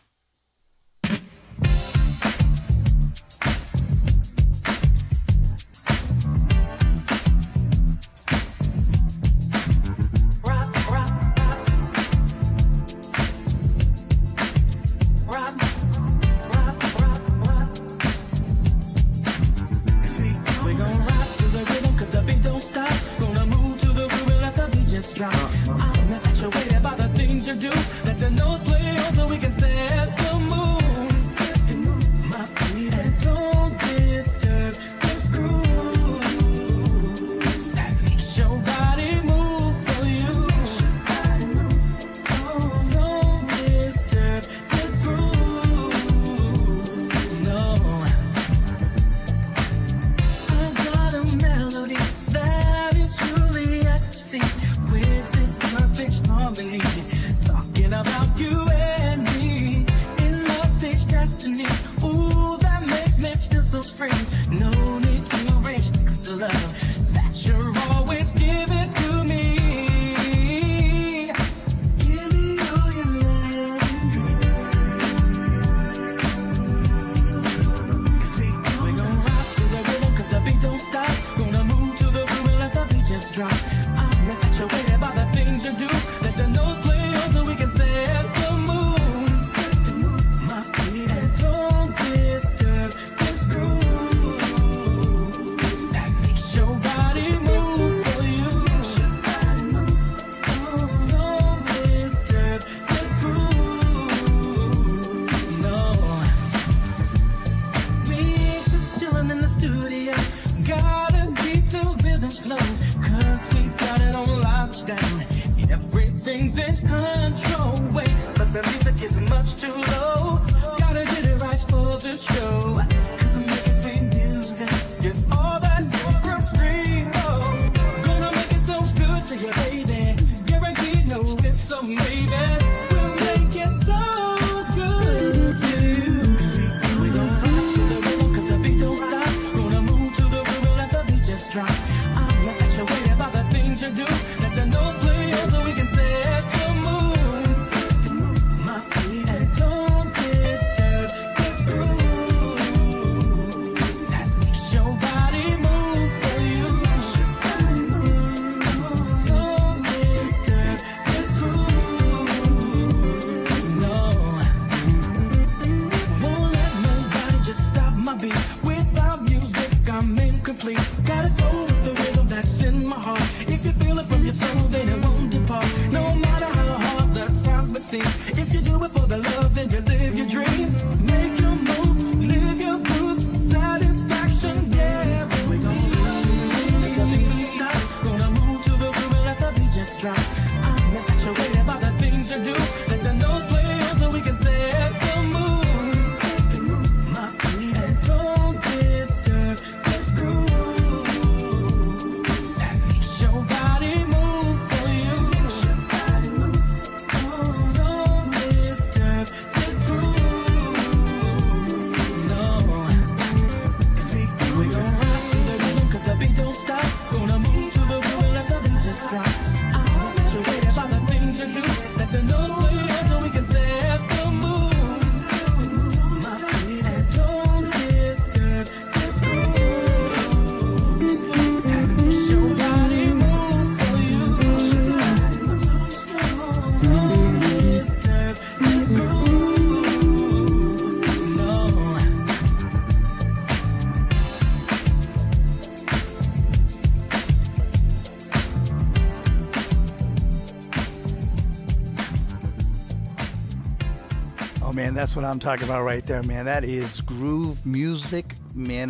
Oh man, that's what I'm talking about right there, man. That is groove music, man.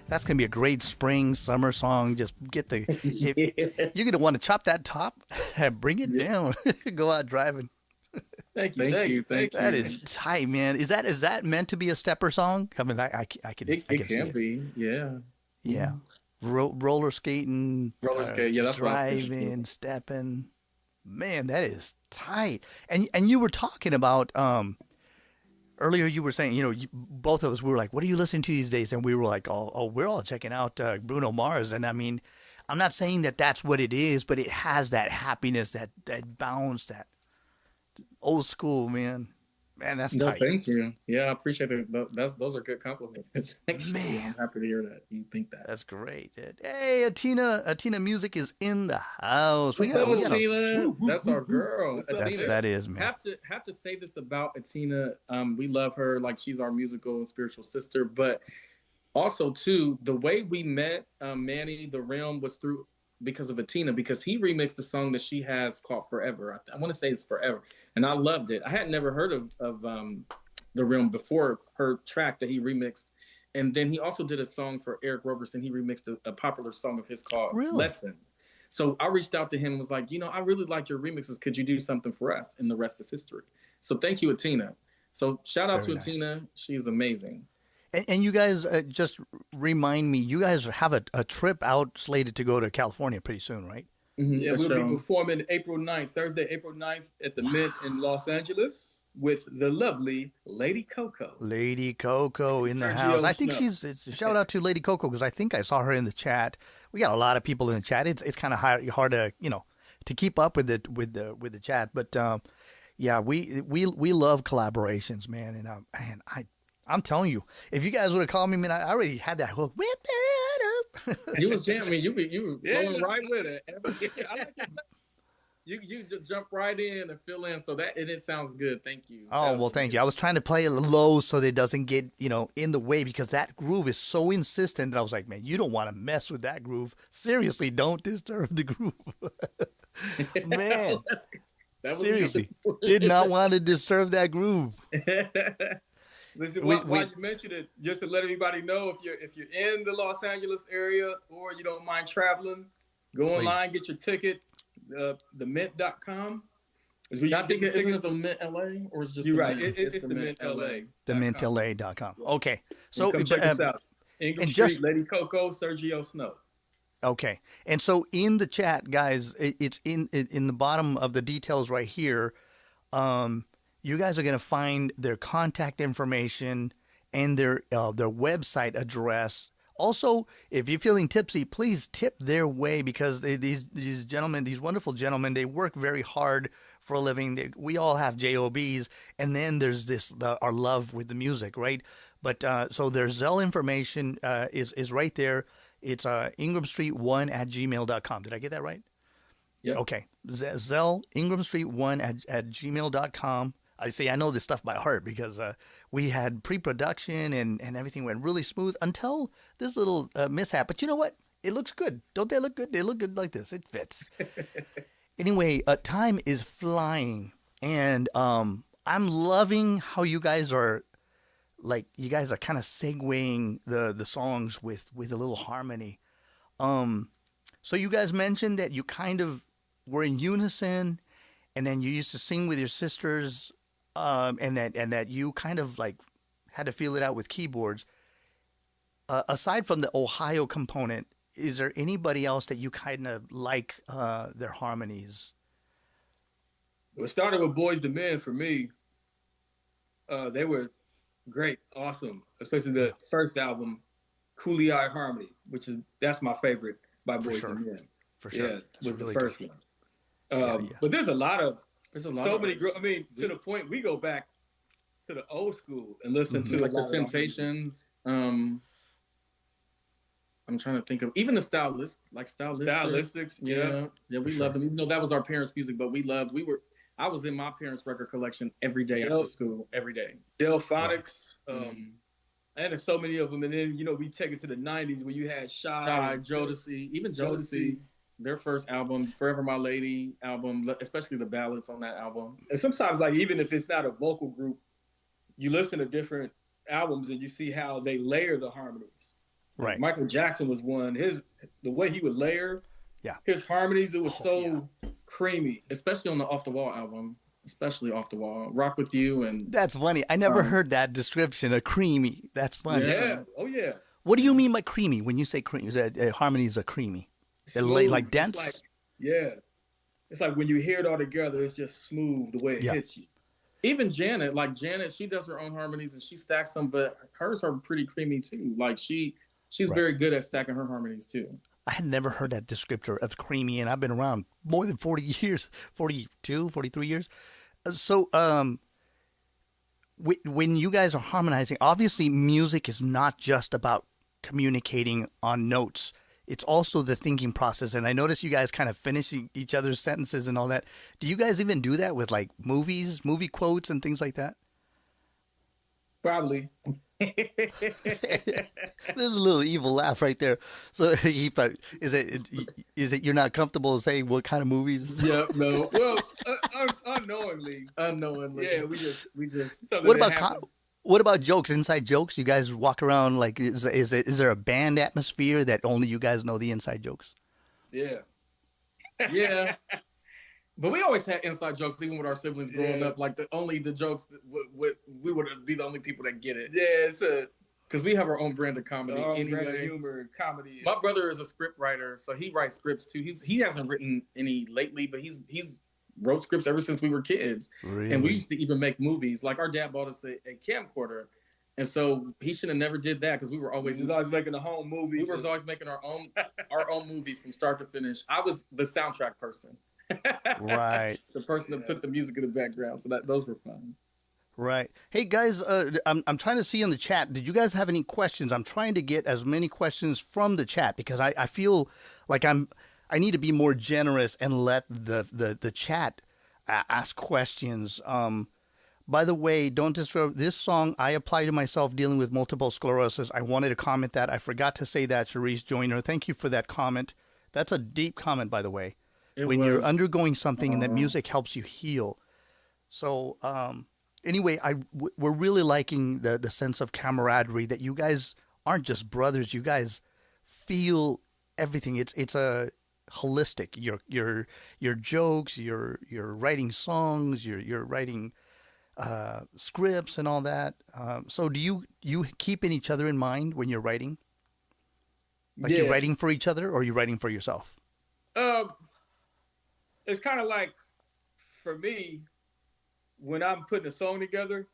That's gonna be a great spring, summer song. Just get the, you're gonna want to chop that top and bring it down. Go out driving. Thank you. That is tight, man. Is that meant to be a stepper song? I mean, I can It see can it. be, yeah. Yeah. Roller skating, Roller skate, yeah, that's what I was thinking, too. driving, stepping. Man, that is tight. And you were talking about earlier. You were saying, both of us we were like, "What are you listening to these days?" And we were like, "Oh, we're all checking out Bruno Mars." And I mean, I'm not saying that that's what it is, but it has that happiness, that bounce, that old school, man. Man, that's No, tight. thank you. Yeah, I appreciate it. Those are good compliments. Actually, Man. I'm happy to hear that you think that. That's great. Hey, Atina Music is in the house. What's up, Atina? That's our girl. That is, man. Have to say this about Atina. We love her like she's our musical and spiritual sister. But also too, the way we met Manny the Realm was through because of Atina, because he remixed a song that she has called Forever. I want to say it's Forever, and I loved it. I had never heard of the Realm before her track that he remixed. And then he also did a song for Eric Roberson. He remixed a popular song of his called Lessons. So I reached out to him and was like, I really like your remixes. Could you do something for us? And the rest is history. So thank you, Atina. So shout out to Atina. She's amazing. And you guys, just remind me, you guys have a trip out slated to go to California pretty soon, right? Mm-hmm. Yeah, we'll be performing Thursday, April 9th at the Mint in Los Angeles with the lovely Lady Coco. Lady Coco in the Sergio house. I think Snow. it's a shout out to Lady Coco because I think I saw her in the chat. We got a lot of people in the chat. It's kind of hard to to keep up with the chat. But yeah, we love collaborations, man. And I'm telling you, if you guys would have called me, man, I already had that hook. Whip it up. You was jamming. You were flowing right with it. I like it. You just jump right in and fill in. So it sounds good. Thank you. Oh, well, thank you. I was trying to play it low so that it doesn't get, in the way because that groove is so insistent that I was like, man, you don't want to mess with that groove. Seriously, don't disturb the groove. Man, that was seriously, did not want to disturb that groove. Listen, while you mentioned it, just to let everybody know, if you're in the Los Angeles area or you don't mind traveling, go online, get your ticket, themint.com. I think isn't it the Mint LA or is it just you're the right? Mint? It's the Mint LA. TheMintLA.com. Okay, so come check us out. Ingramstreet, Lady Coco, Sergio Snow. Okay, and so in the chat, guys, it's in the bottom of the details right here. You guys are going to find their contact information and their website address. Also, if you're feeling tipsy, please tip their way because these gentlemen, these wonderful gentlemen, they work very hard for a living. We all have JOBs, and then there's our love with the music, right? But so their Zelle information is right there. It's Ingramstreet1@gmail.com. Did I get that right? Yeah. Okay. Zelle, Ingramstreet1@gmail.com. I know this stuff by heart because we had pre-production and everything went really smooth until this little mishap. But you know what? It looks good. Don't they look good? They look good like this. It fits. Anyway, time is flying. And I'm loving how you guys are kind of segueing the songs with a little harmony. So you guys mentioned that you kind of were in unison and then you used to sing with your sisters. And that you kind of like had to feel it out with keyboards. Aside from the Ohio component, is there anybody else that you kind of like their harmonies? It started with Boys to Men for me. They were great, awesome, especially the first album, Coolie Eye Harmony, that's my favorite by Boys to Men. For sure. Yeah, was really the first good. one. But there's a lot of so many. To the point we go back to the old school and listen to like the Temptations. I'm trying to think of even the Stylistics. Yeah, we loved them. Even though that was our parents' music, but I was in my parents' record collection every day after school, every day. Delphonics. And there's so many of them. And then we take it to the '90s when you had Shy, Jodeci, even Jodeci. Their first album, Forever My Lady album, especially the ballads on that album. And sometimes, like, even if it's not a vocal group, you listen to different albums and you see how they layer the harmonies. Right. Like Michael Jackson was one. The way he would layer his harmonies, it was creamy. Especially on the Off the Wall album. especially Off the Wall. Rock With You and That's funny. I never heard that description. A creamy. That's funny. Yeah. Oh yeah. What do you mean by creamy when you say creamy? Is that harmonies are creamy? They're Smooth. like It's dense. like, yeah. It's like when you hear it all together, it's just smooth the way it Yeah. hits you. even Janet, she does her own harmonies and she stacks them, but hers are pretty creamy too. Like she's Right. very good at stacking her harmonies too. I had never heard that descriptor of creamy, and I've been around more than 40 years, 42, 43 years. So, when you guys are harmonizing, obviously music is not just about communicating on notes. It's also the thinking process. And I notice you guys kind of finishing each other's sentences and all that. Do you guys even do that with like movies, movie quotes and things like that? Probably. There's a little evil laugh right there. So, is it you're not comfortable saying what kind of movies? Yeah, no. Well, unknowingly. Yeah, we just something What that about happens. what about jokes? Inside jokes? You guys walk around like is there a band atmosphere that only you guys know the inside jokes? Yeah. Yeah. But we always had inside jokes, even with our siblings growing Yeah. up. Like the jokes that we would be the only people that get it. Yeah, it's a Because we have our own brand of comedy brand of anyway. humor and comedy. My brother is a script writer, so he writes scripts too. He hasn't written any lately, but he's wrote scripts ever since we were kids. Really? And we used to even make movies. Like our dad bought us a camcorder, and so he should have never did that because we were always He was always making the home we movies. were always making our own movies from start to finish. I was the soundtrack person, Right. the person that put the music in the background. So those were fun. Right. Hey guys, I'm trying to see in the chat. Did you guys have any questions? I'm trying to get as many questions from the chat because I feel like I need to be more generous and let the chat ask questions. By the way, don't disturb this song. I apply to myself dealing with multiple sclerosis. I wanted to comment that. I forgot to say that. Sharice Joyner, thank you for that comment. That's a deep comment, by the way. When you're undergoing something and that music helps you heal. So, anyway, we're really liking the sense of camaraderie that you guys aren't just brothers. You guys feel everything. It's a holistic. Your jokes. You're writing songs. You're writing scripts and all that. So do you keeping each other in mind when you're writing? Like you're writing for each other, or you're writing for yourself? It's kind of like, for me, when I'm putting a song together,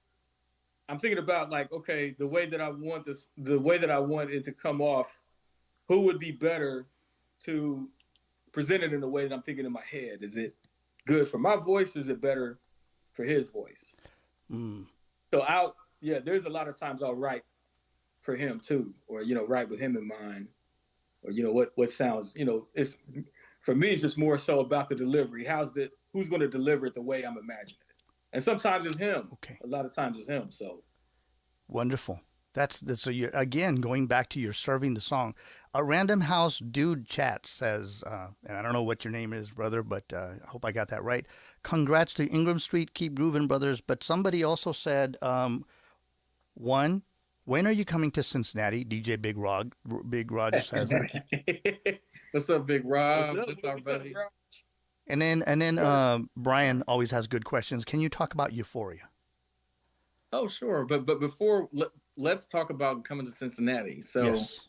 I'm thinking about like, okay, the way that I want it to come off, who would be better to present it in the way that I'm thinking in my head? Is it good for my voice, or is it better for his voice? So there's a lot of times I'll write for him too, or write with him in mind, or what sounds, it's for me, it's just more so about the delivery. Who's going to deliver it the way I'm imagining it? And sometimes it's him. Okay. A lot of times it's him. So Wonderful. That's so you're again going back to your serving the song. A Random House Dude chat says, and I don't know what your name is, brother, but I hope I got that right. Congrats to Ingramstreet, keep grooving, brothers. But somebody also said, when are you coming to Cincinnati? DJ Big Rod says that. What's up, Big Rob? What's up, buddy? And then Brian always has good questions. Can you talk about Euphoria? Oh, sure. But before, let's talk about coming to Cincinnati. So Yes.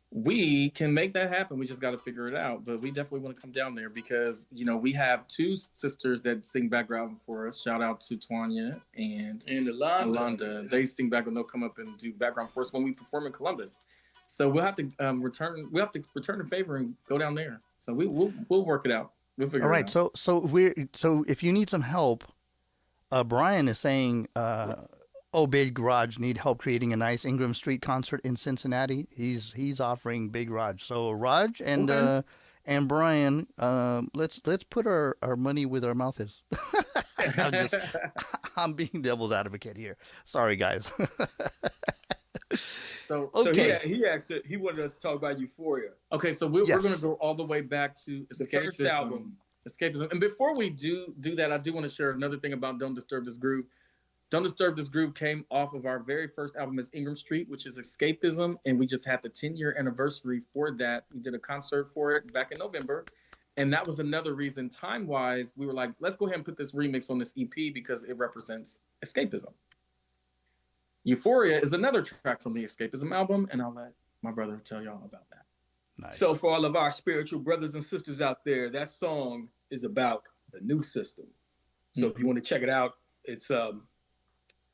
we can make that happen. We just got to figure it out. But we definitely want to come down there because, we have two sisters that sing background for us. Shout out to Tanya and Alonda. They sing background. They'll come up and do background for us when we perform in Columbus. So we'll have to return the favor and go down there. So we'll work it out. We'll figure All it right. out. So if you need some help, Brian is saying, Big Garage need help creating a nice Ingramstreet concert in Cincinnati. He's offering Big Raj. So Raj and Brian, let's put our money where our mouth is. I'm being devil's advocate here. Sorry, guys. So Okay. he asked it. He wanted us to talk about Euphoria. Okay, so we're Yes. going to go all the way back to The first album. Escapism. And before we do that, I do want to share another thing about Don't Disturb This Groove. Don't Disturb This Groove came off of our very first album as Ingramstreet, which is Escapism, and we just had the 10-year anniversary for that. We did a concert for it back in November, And that was another reason, time-wise, we were like, let's go ahead and put this remix on this EP because it represents escapism. Euphoria is another track from the Escapism album, and I'll let my brother tell y'all about that. Nice. So for all of our spiritual brothers and sisters out there, that song is about the new system. So if you want to check it out, it's on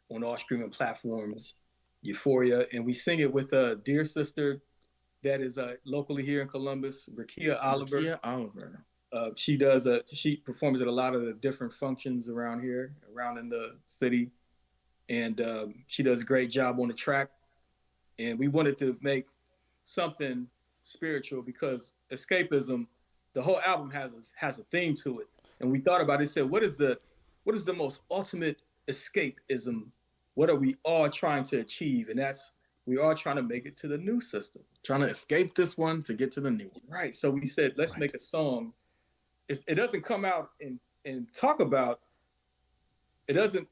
all streaming platforms, Euphoria, and we sing it with a dear sister that is locally here in Columbus, Rakia Oliver. Rakia Oliver. She performs at a lot of the different functions around here, around in the city, and she does a great job on the track. And we wanted to make something spiritual because escapism, the whole album has a theme to it. And we thought about it, said, what is the most ultimate escapism? What are we all trying to achieve? And that's, we are trying to make it to the new system. Trying to escape this one to get to the new one. Right. So we said, let's make a song. It doesn't come out and talk about, it doesn't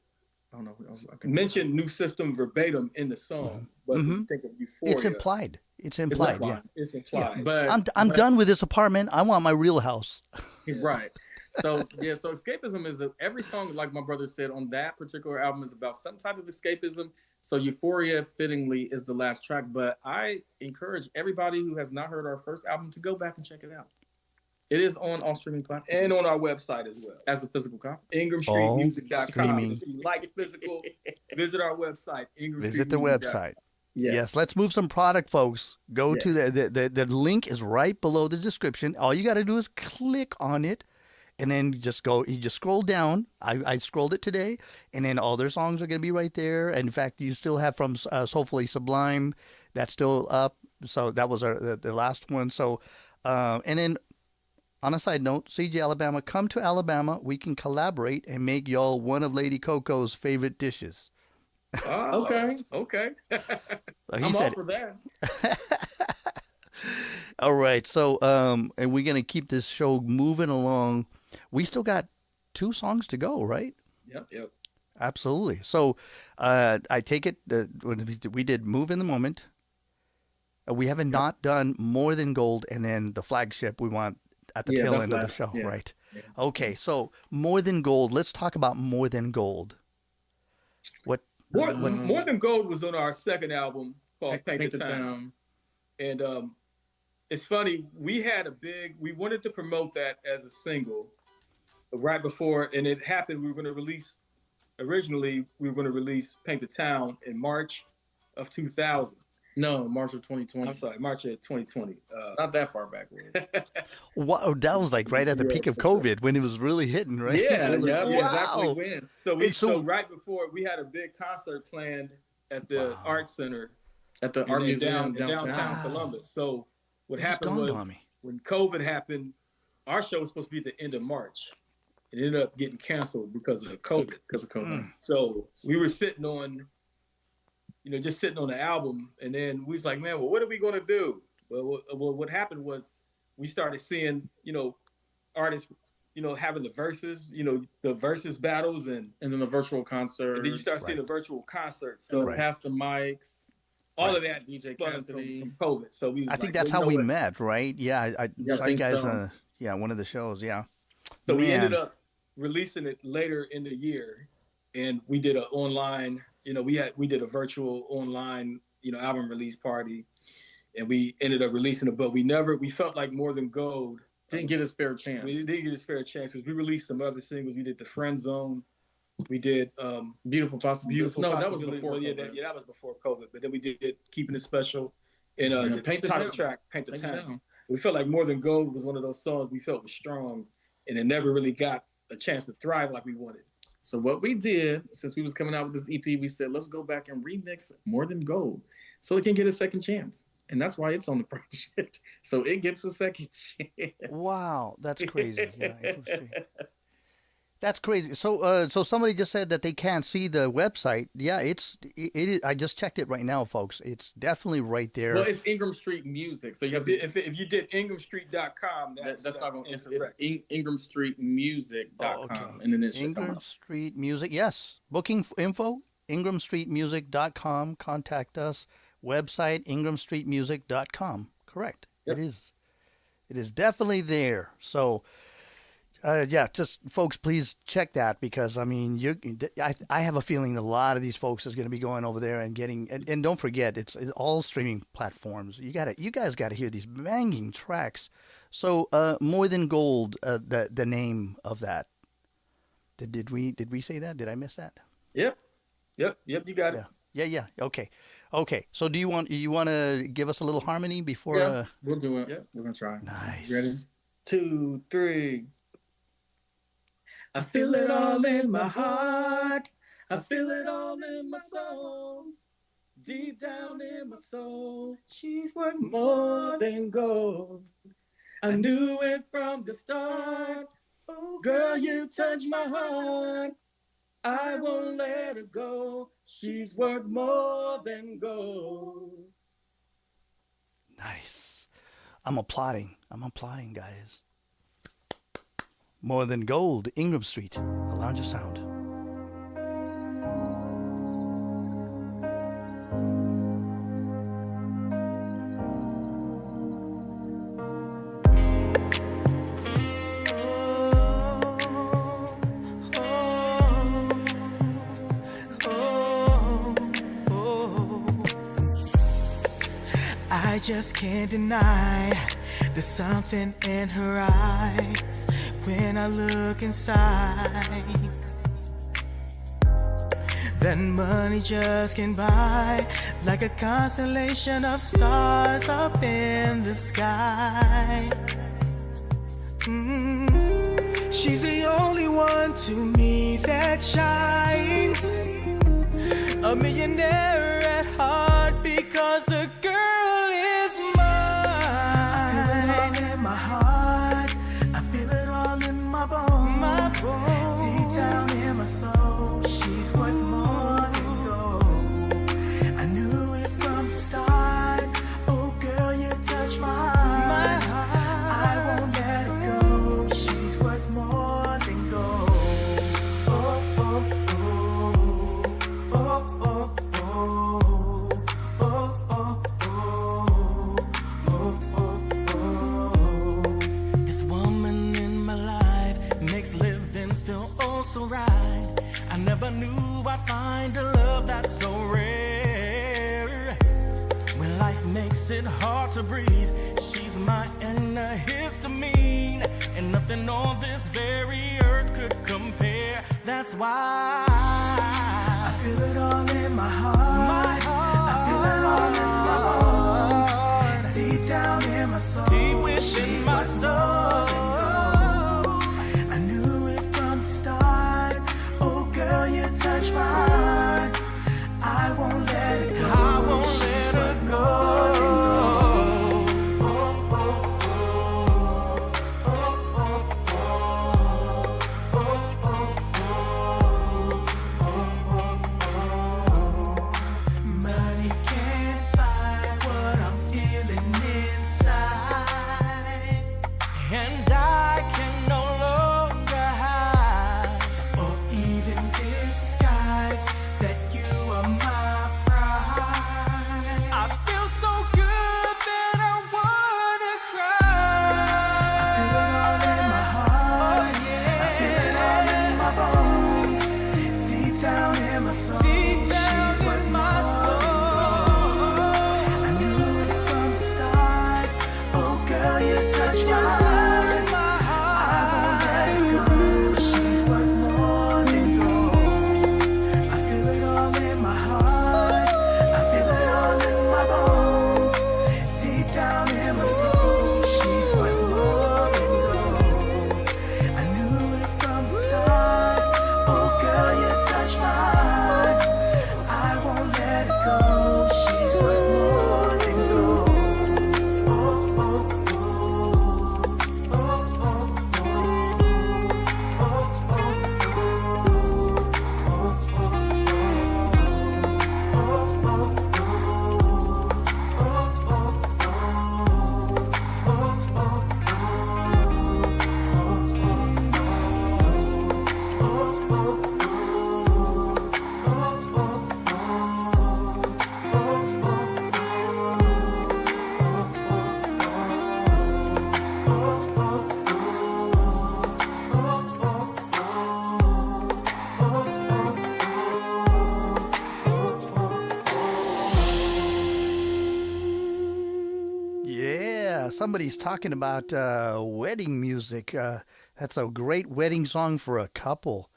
mention new system verbatim in the song, but you think of Euphoria. It's implied. It's implied. Yeah. It's implied. Yeah. But I'm done with this apartment. I want my real house. Right. So yeah, so escapism is every song, like my brother said, on that particular album is about some type of escapism. So Euphoria fittingly is the last track, but I encourage everybody who has not heard our first album to go back and check it out. It is on all streaming platforms And on our website as well. as a physical copy. Ingramstreetmusic.com. streaming. If you like it physical, visit our website. Visit the website. Yes. Let's move some product, folks. Go to the link is right below the description. All you got to do is click on it, and then you just scroll down. I scrolled it today, and then all their songs are going to be right there. And in fact, you still have from Soulfully Sublime, that's still up. So that was the last one. So, and then on a side note, CG Alabama, come to Alabama. We can collaborate and make y'all one of Lady Coco's favorite dishes. Oh, okay. I'm all for that. All right. So, and we're going to keep this show moving along. We still got 2 songs to go, right? Yep. Absolutely. So, I take it that when we did Move in the Moment. We haven't not done More Than Gold, and then the flagship we want at the tail end of the show, right? Yeah. Okay. So, More Than Gold. Let's talk about More Than Gold. More Than Gold was on our second album called Paint the Town. And it's funny, we wanted to promote that as a single right before, and it happened, originally we were going to release Paint the Town in March of 2000. No, March of 2020. I'm sorry, March of 2020. Not that far back. Wow, that was like right at the peak of COVID when it was really hitting, right? Yeah, Wow. exactly when. So So right before, we had a big concert planned at the Art Center At the art museum downtown Wow. Columbus. So what It just happened dawned was on me. when COVID happened, our show was supposed to be at the end of March. It ended up getting canceled because of COVID. So we were sitting on, just sitting on the album, and then we was like, man, well, what are we going to do? Well, what happened was we started seeing, artists, having the verses, the verses battles, and And then the virtual concert. then you start seeing the virtual concerts. So So pass the mics. all of that DJ spun Cassidy. from COVID. So we was I think like, that's well, how you know we what? met, right? Yeah, I Yeah, I saw you think guys. so. One of the shows. Yeah. So we Man. ended up releasing it later in the year, and we did an online. We did a virtual online, album release party, and we ended up releasing it. But we felt like More Than Gold Didn't get his fair chance. We didn't get his fair chance because we released some other singles. We did The Friend Zone. We did Beautiful Possibility. Beautiful. No, that was Possibility. before. Well, COVID. that was before COVID. But then we did Keeping It Special, and Yeah, the Paint the title Town. track, Paint the Paint the Town. Town. We felt like More Than Gold was one of those songs we felt was strong, and it never really got a chance to thrive like we wanted. So what we did, since we was coming out with this EP, we said, let's go back and remix More Than Gold so it can get a second chance. And that's why it's on the project. So it gets a second chance. Wow, that's crazy. Yeah, that's crazy. So, so somebody just said that they can't see the website. Yeah, it is. I just checked it right now, folks. It's definitely right there. Well, it's Ingramstreet Music. So you have to, If you did Ingramstreet.com, that's not going to correct. Ingramstreetmusic.com. Oh, okay. And then it should come Ingram up. Street Music. Yes. Booking info, ingramstreetmusic.com. Contact us. Website, ingramstreetmusic.com. Correct. Yep. It is. It is definitely there. So, yeah, just folks, please check that because I mean, I have a feeling a lot of these folks is going to be going over there and getting and don't forget it's all streaming platforms. You guys got to hear these banging tracks. So, More Than Gold, the name of that. Did we say that? Did I miss that? Yep. You got it. Yeah. Okay. So do you want to give us a little harmony before? Yeah, we'll do it. Yeah, we're gonna try. Nice. Ready? 2, 3. I feel it all in my heart. I feel it all in my soul. Deep down in my soul, she's worth more than gold. I knew it from the start. Oh, girl, you touch my heart. I won't let her go. She's worth more than gold. Nice. I'm applauding, guys. More Than Gold, Ingramstreet, a Lounge of Sound. I just can't deny there's something in her eyes when I look inside that money just can't buy, like a constellation of stars up in the sky. She's the only one to me that shines, a millionaire at heart because the girl is mine. I feel it all in my heart, I feel it all in my bones, deep down in my soul. She's worth more than gold. I knew it from the start. Oh girl, you touch my heart. I won't let it go. She's worth more than gold. Oh, oh, oh, oh, oh, oh, oh, oh. This woman in my life makes living feel oh so right. I never knew I'd find a love that's so rare. When life makes it hard to breathe, she's my inner histamine, and nothing on this very earth could compare. That's why I feel it all in my heart. I feel it all in my bones, deep down in my soul, deep within my soul. I knew it from the start. Oh girl, you touch my heart. I won't let it go. I won't let her go. somebody's talking about wedding music. That's a great wedding song for a couple.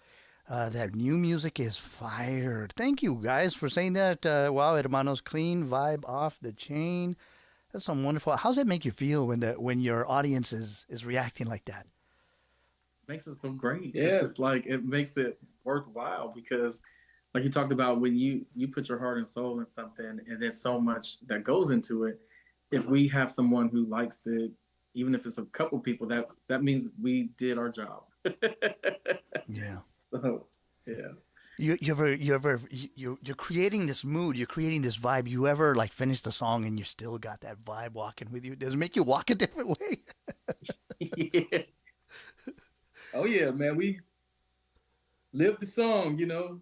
That new music is fired. Thank you guys for saying that. Wow, hermanos, clean vibe off the chain. That's some wonderful. How's that make you feel when your audience is reacting like that? Makes us feel great. Yeah. It's like it makes it worthwhile because, like you talked about, when you put your heart and soul in something, and there's so much that goes into it. If we have someone who likes it, even if it's a couple people, that means we did our job. Yeah. So, yeah. You're creating this mood, you're creating this vibe. You ever like finish the song and you still got that vibe walking with you? Does it make you walk a different way? Yeah. Oh yeah, man. We live the song, you know.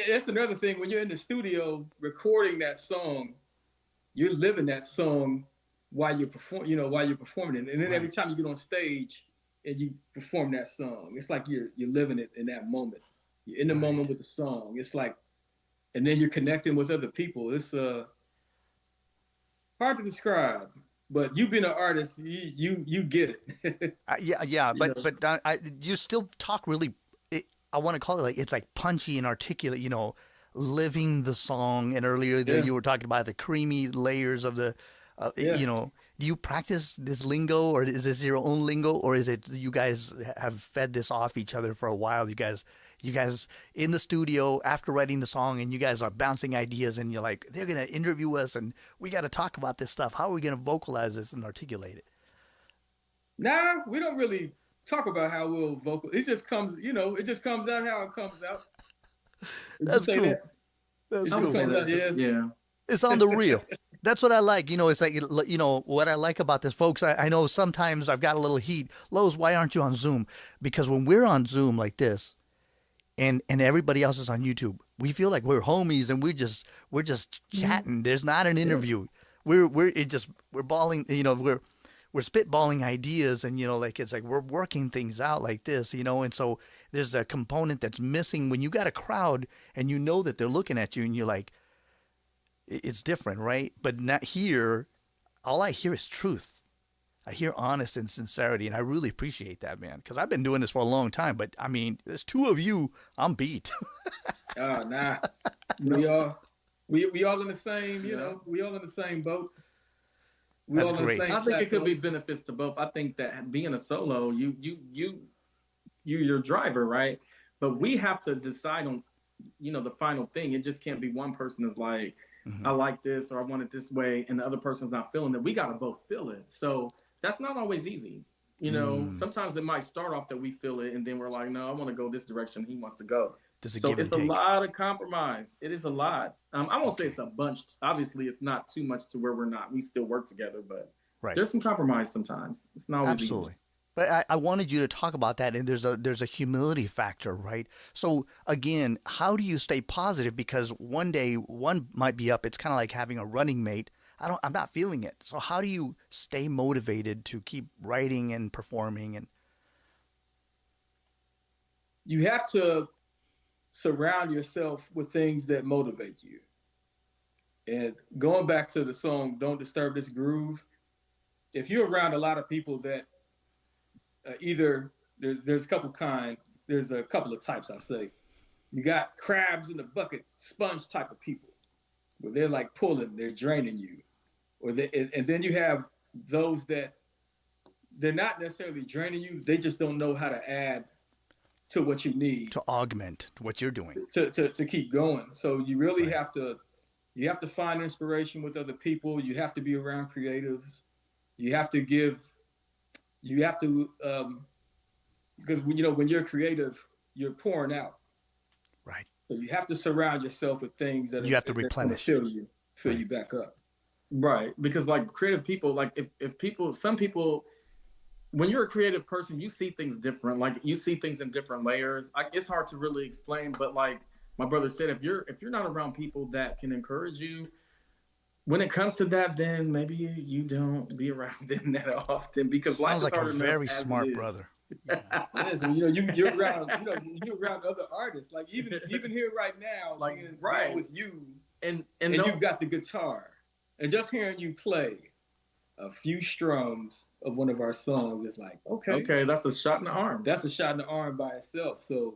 That's another thing. When you're in the studio recording that song, you're living that song while you're performing it. And then every time you get on stage and you perform that song, it's like you're living it in that moment. You're in the moment with the song. It's like, and then you're connecting with other people. It's hard to describe, but you being an artist, you get it. Yeah. But you still talk really. I want to call it like it's like punchy and articulate. Living the song. And earlier you were talking about the creamy layers of the. Do you practice this lingo, or is this your own lingo, or is it you guys have fed this off each other for a while? You guys in the studio after writing the song, and you guys are bouncing ideas, and you're like, they're gonna interview us, and we got to talk about this stuff. How are we gonna vocalize this and articulate it? Nah, we don't really talk about how we'll vocal. It just comes, it just comes out how it comes out. That's cool. That's cool. Yeah. It's on the real. That's what I like. It's like, what I like about this, folks. I know sometimes I've got a little heat. Lowe's, why aren't you on Zoom? Because when we're on Zoom like this, and everybody else is on YouTube, we feel like we're homies and we're just chatting. There's not an interview. We're balling. We're spitballing ideas, and it's like we're working things out like this. And so there's a component that's missing when you got a crowd and you know that they're looking at you, and you're like. It's different, right? But not here. All I hear is truth. I hear honest and sincerity, and I really appreciate that, man. Because I've been doing this for a long time. But I mean, there's two of you. I'm beat. Oh, nah. We all in the same. We all in the same boat. That's great. I think it could be benefits to both. I think that being a solo, you're your driver, right? But we have to decide on, the final thing. It just can't be one person is like. I like this, or I want it this way, and the other person's not feeling it. We got to both feel it. So that's not always easy. Sometimes it might start off that we feel it, and then we're like, no, I want to go this direction. He wants to go. So it's a lot of compromise. It is a lot. I won't say it's a bunch. Obviously, it's not too much to where we're not. We still work together, but there's some compromise sometimes. It's not always easy. But I wanted you to talk about that, and there's a humility factor, right? So again, how do you stay positive? Because one day one might be up. It's kind of like having a running mate. I'm not feeling it. So how do you stay motivated to keep writing and performing? And you have to surround yourself with things that motivate you. And going back to the song "Don't Disturb This Groove," if you're around a lot of people that either there's a couple of types. I say you got crabs in the bucket, sponge type of people, where they're like pulling, they're draining you, and then you have those that they're not necessarily draining you, they just don't know how to add to what you need to augment what you're doing to keep going. So you really have to find inspiration with other people. You have to be around creatives. You have to because when you're creative, you're pouring out. Right. So you have to surround yourself with things that you have to replenish, fill you back up. Right. Because like creative people, like some people, when you're a creative person, you see things different. Like you see things in different layers. It's hard to really explain, but like my brother said, if you're not around people that can encourage you, when it comes to that, then maybe you don't be around them that often because sounds life like is a very smart brother. Yeah. Listen, you're around other artists. Like even here right now, like with you, and you've got the guitar, and just hearing you play, a few strums of one of our songs, it's like, Okay, that's a shot in the arm. that's a shot in the arm by itself. So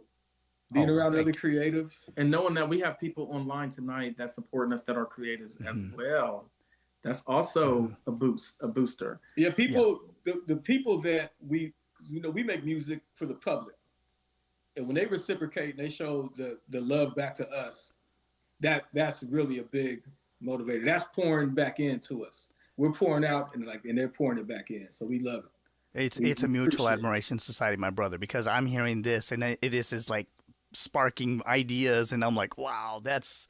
being around other creatives, And knowing that we have people online tonight that supporting us that are creatives as well, that's also a booster. yeah, people, the people that we make music for the public, and when they reciprocate and they show the love back to us, that's really a big motivator. That's pouring back into us. We're pouring out and they're pouring it back in. So we love it. It's a mutual admiration society, my brother, because I'm hearing this and this is like sparking ideas, and I'm like, wow, that's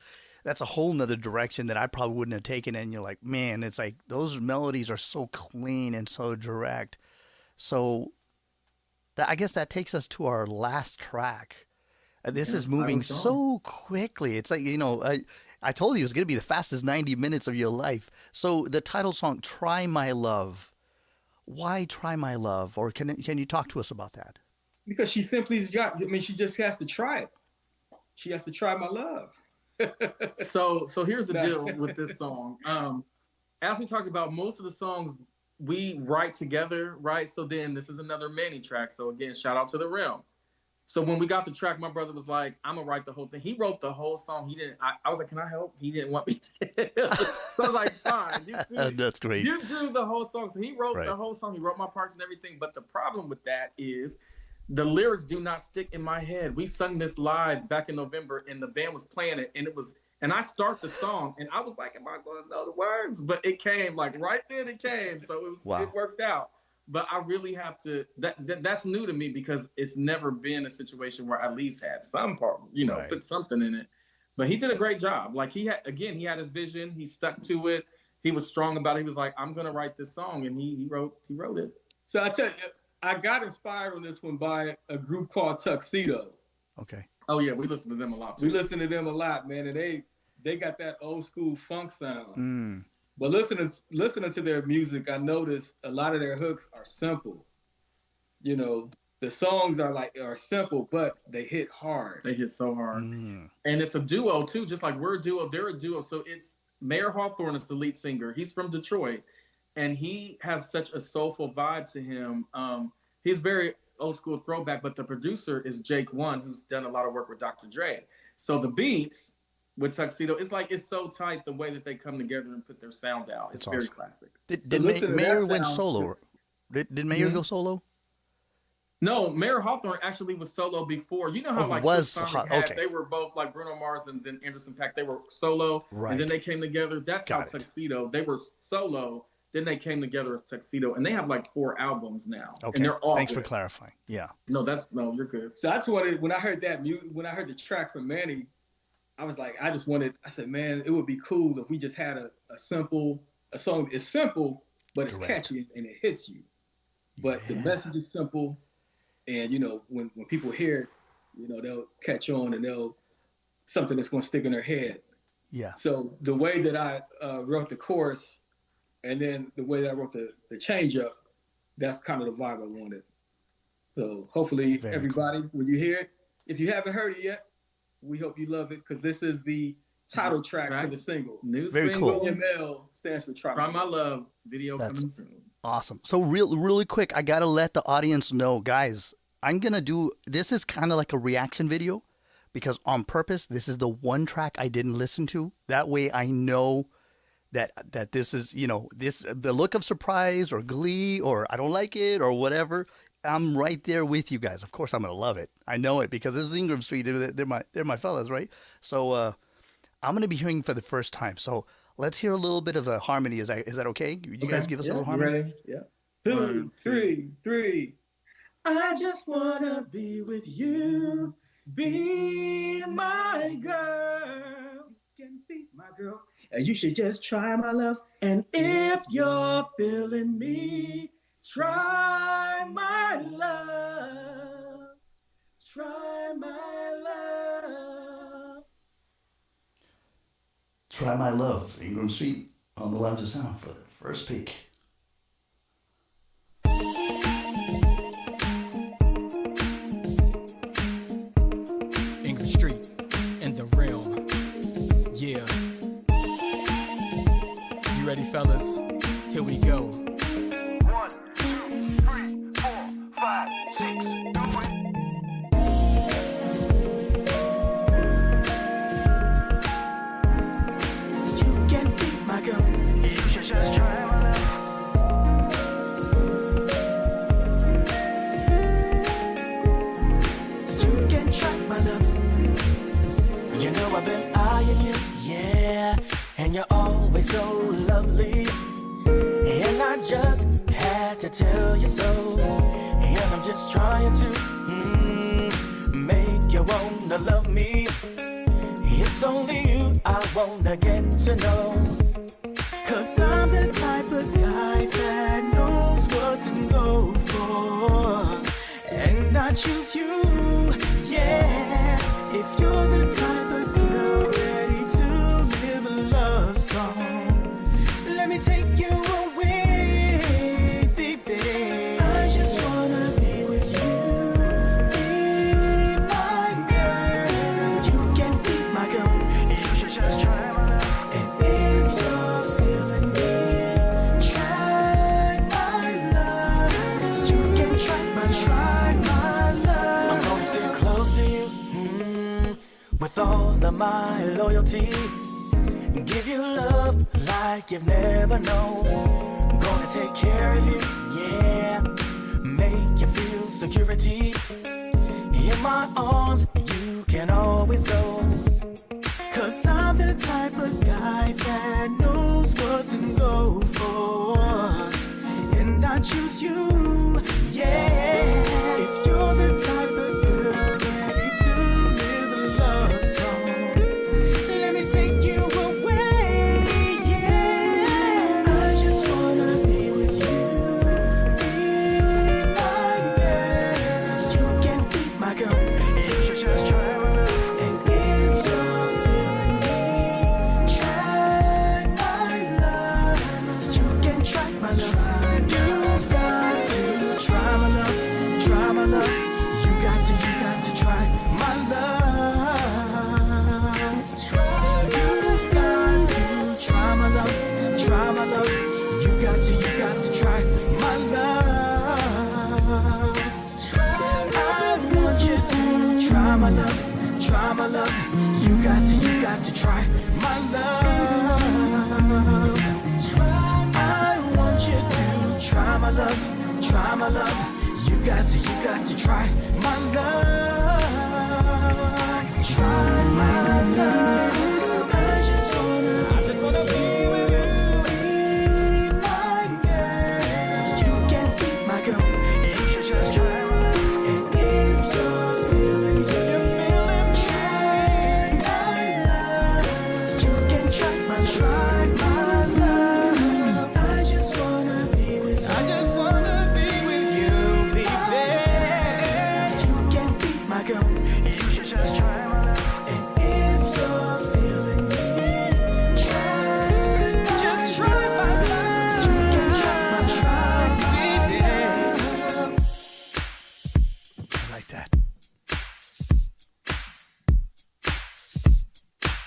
a whole nother direction that I probably wouldn't have taken. And you're like, man, it's like those melodies are so clean and so direct. So I guess that takes us to our last track. This is moving so quickly. It's like, I told you it's going to be the fastest 90 minutes of your life. So the title song, Try My Love. Why Try My Love? Or can you talk to us about that? Because she simply she just has to try it. She has to try my love. So here's the deal with this song. As we talked about, most of the songs we write together, right? So then this is another Manny track. So again, shout out to The Realm. So when we got the track, my brother was like, I'm gonna write the whole thing. He wrote the whole song. He didn't. I was like, can I help? He didn't want me to. So I was like, fine. That's great. You do the whole song. So he wrote the whole song. He wrote my parts and everything. But the problem with that is the lyrics do not stick in my head. We sung this live back in November, and the band was playing it, and I start the song, and I was like, am I going to know the words? But it came, like right then it came. So it worked out. But I really have to, that's new to me because it's never been a situation where I at least had some part, put something in it. But he did a great job. Like he had his vision. He stuck to it. He was strong about it. He was like, I'm going to write this song. And he wrote it. So I tell you, I got inspired on this one by a group called Tuxedo. Okay. Oh yeah, we listen to them a lot too. We listen to them a lot, man, and they got that old school funk sound. But listening to their music, I noticed a lot of their hooks are simple. The songs are simple, but they hit hard. They hit so hard. And it's a duo too, just like we're a duo, they're a duo. So it's Mayor Hawthorne is the lead singer. He's from Detroit. And he has such a soulful vibe to him. He's very old school throwback, but the producer is Jake One, who's done a lot of work with Dr. Dre. So the beats with Tuxedo, it's so tight the way that they come together and put their sound out. It's very classic. Did Mayor went solo? Did Mayor go solo? No, Mayor Hawthorne actually was solo before. You know how they were both like Bruno Mars and then Anderson .Paak. They were solo, and then they came together. That's how Tuxedo. They were solo. Then they came together as Tuxedo, and they have like 4 albums now. Okay. And they're all Thanks for clarifying. Yeah. No, you're good. So that's when I heard that music, when I heard the track from Manny, I was like, I said, man, it would be cool if we just had a song. It's simple, but it's catchy and it hits you. But the message is simple, and when people hear it, they'll catch on and something that's going to stick in their head. Yeah. So the way that I wrote the chorus, and then the way that I wrote the change up, that's kind of the vibe I wanted. So hopefully everybody, when you hear it, if you haven't heard it yet, we hope you love it, because this is the title track for the single. New Very single. cool. ML stands for Try My Love. Video coming soon. Awesome. So really quick, I got to let the audience know, guys, I'm going to do, this is kind of like a reaction video, because on purpose, this is the one track I didn't listen to. That way I know that this is, the look of surprise or glee or I don't like it or whatever. I'm right there with you guys. Of course, I'm gonna love it. I know it because this is Ingramstreet. They're my fellas, right? So I'm gonna be hearing for the first time. So let's hear a little bit of a harmony. Is that okay? You guys give us a little harmony. Ready? Yeah. 2, 3, 3. I just wanna be with you, be my girl. You can be my girl, and you should just try my love. And if you're feeling me, try my love, try my love. Try My Love, Ingramstreet on the Lounge of Sound for the first peek. Ingramstreet and the Realm. Yeah. You ready, fellas? Here we go. 1, 2, 3, 4, 5, 6, do it. You can be my girl. You should just try my love. You can try my love. You know I've been eyeing you, yeah, and you're always so lovely. And I just had to tell you so. And I'm just trying to make you wanna love me. It's only you I wanna get to know. 'Cause I'm the type of guy that knows what to go for. And I choose you, yeah. If you're the type of girl ready to live a love song, let me take you away, baby. I just wanna be with you, be my girl. You can be my girl. You should just try my love. And if you're feeling me, try my love. You can try my love. I'm gonna stay close to you, with all of my loyalty. Give you love like you've never known. Gonna take care of you, yeah. Make you feel security. In my arms, you can always go. 'Cause I'm the type of guy that knows what to go for. And I choose you, yeah. If you're the type of girl ready to live a love song, let me take you away, yeah. I just wanna be with you, be my girl. You can be my girl. You should just try my love. And if you're feeling me, try my love. You can try my love. You've got to try my love, try my love. You got to try my love. You've got to try my love, try my love. You got to try my love. I want you to try my love, try my love. You got to try my love. I want you to try my love, try my love. You got to try my love. Try my love. I just wanna be with you, be my girl. You can be my girl. You should just try my love. And if you're feeling me, try my love. You can try my love. I just wanna be with you. I just wanna be with you, baby. You can be my girl. You should just try my love. And if you're feeling me, just try my love. You can try my love. I like that.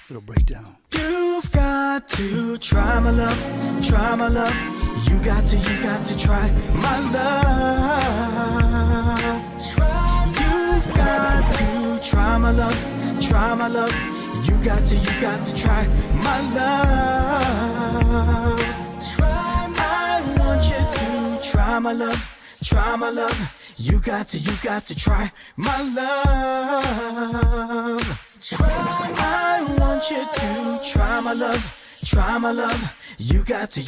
Little breakdown. You've got to try my love, try my love. You got to try my love. You've got to try my love, try my love. You got to try my love. I want you to try my love, try my love. You got to try my love. I want you to try my love, try my love. You got to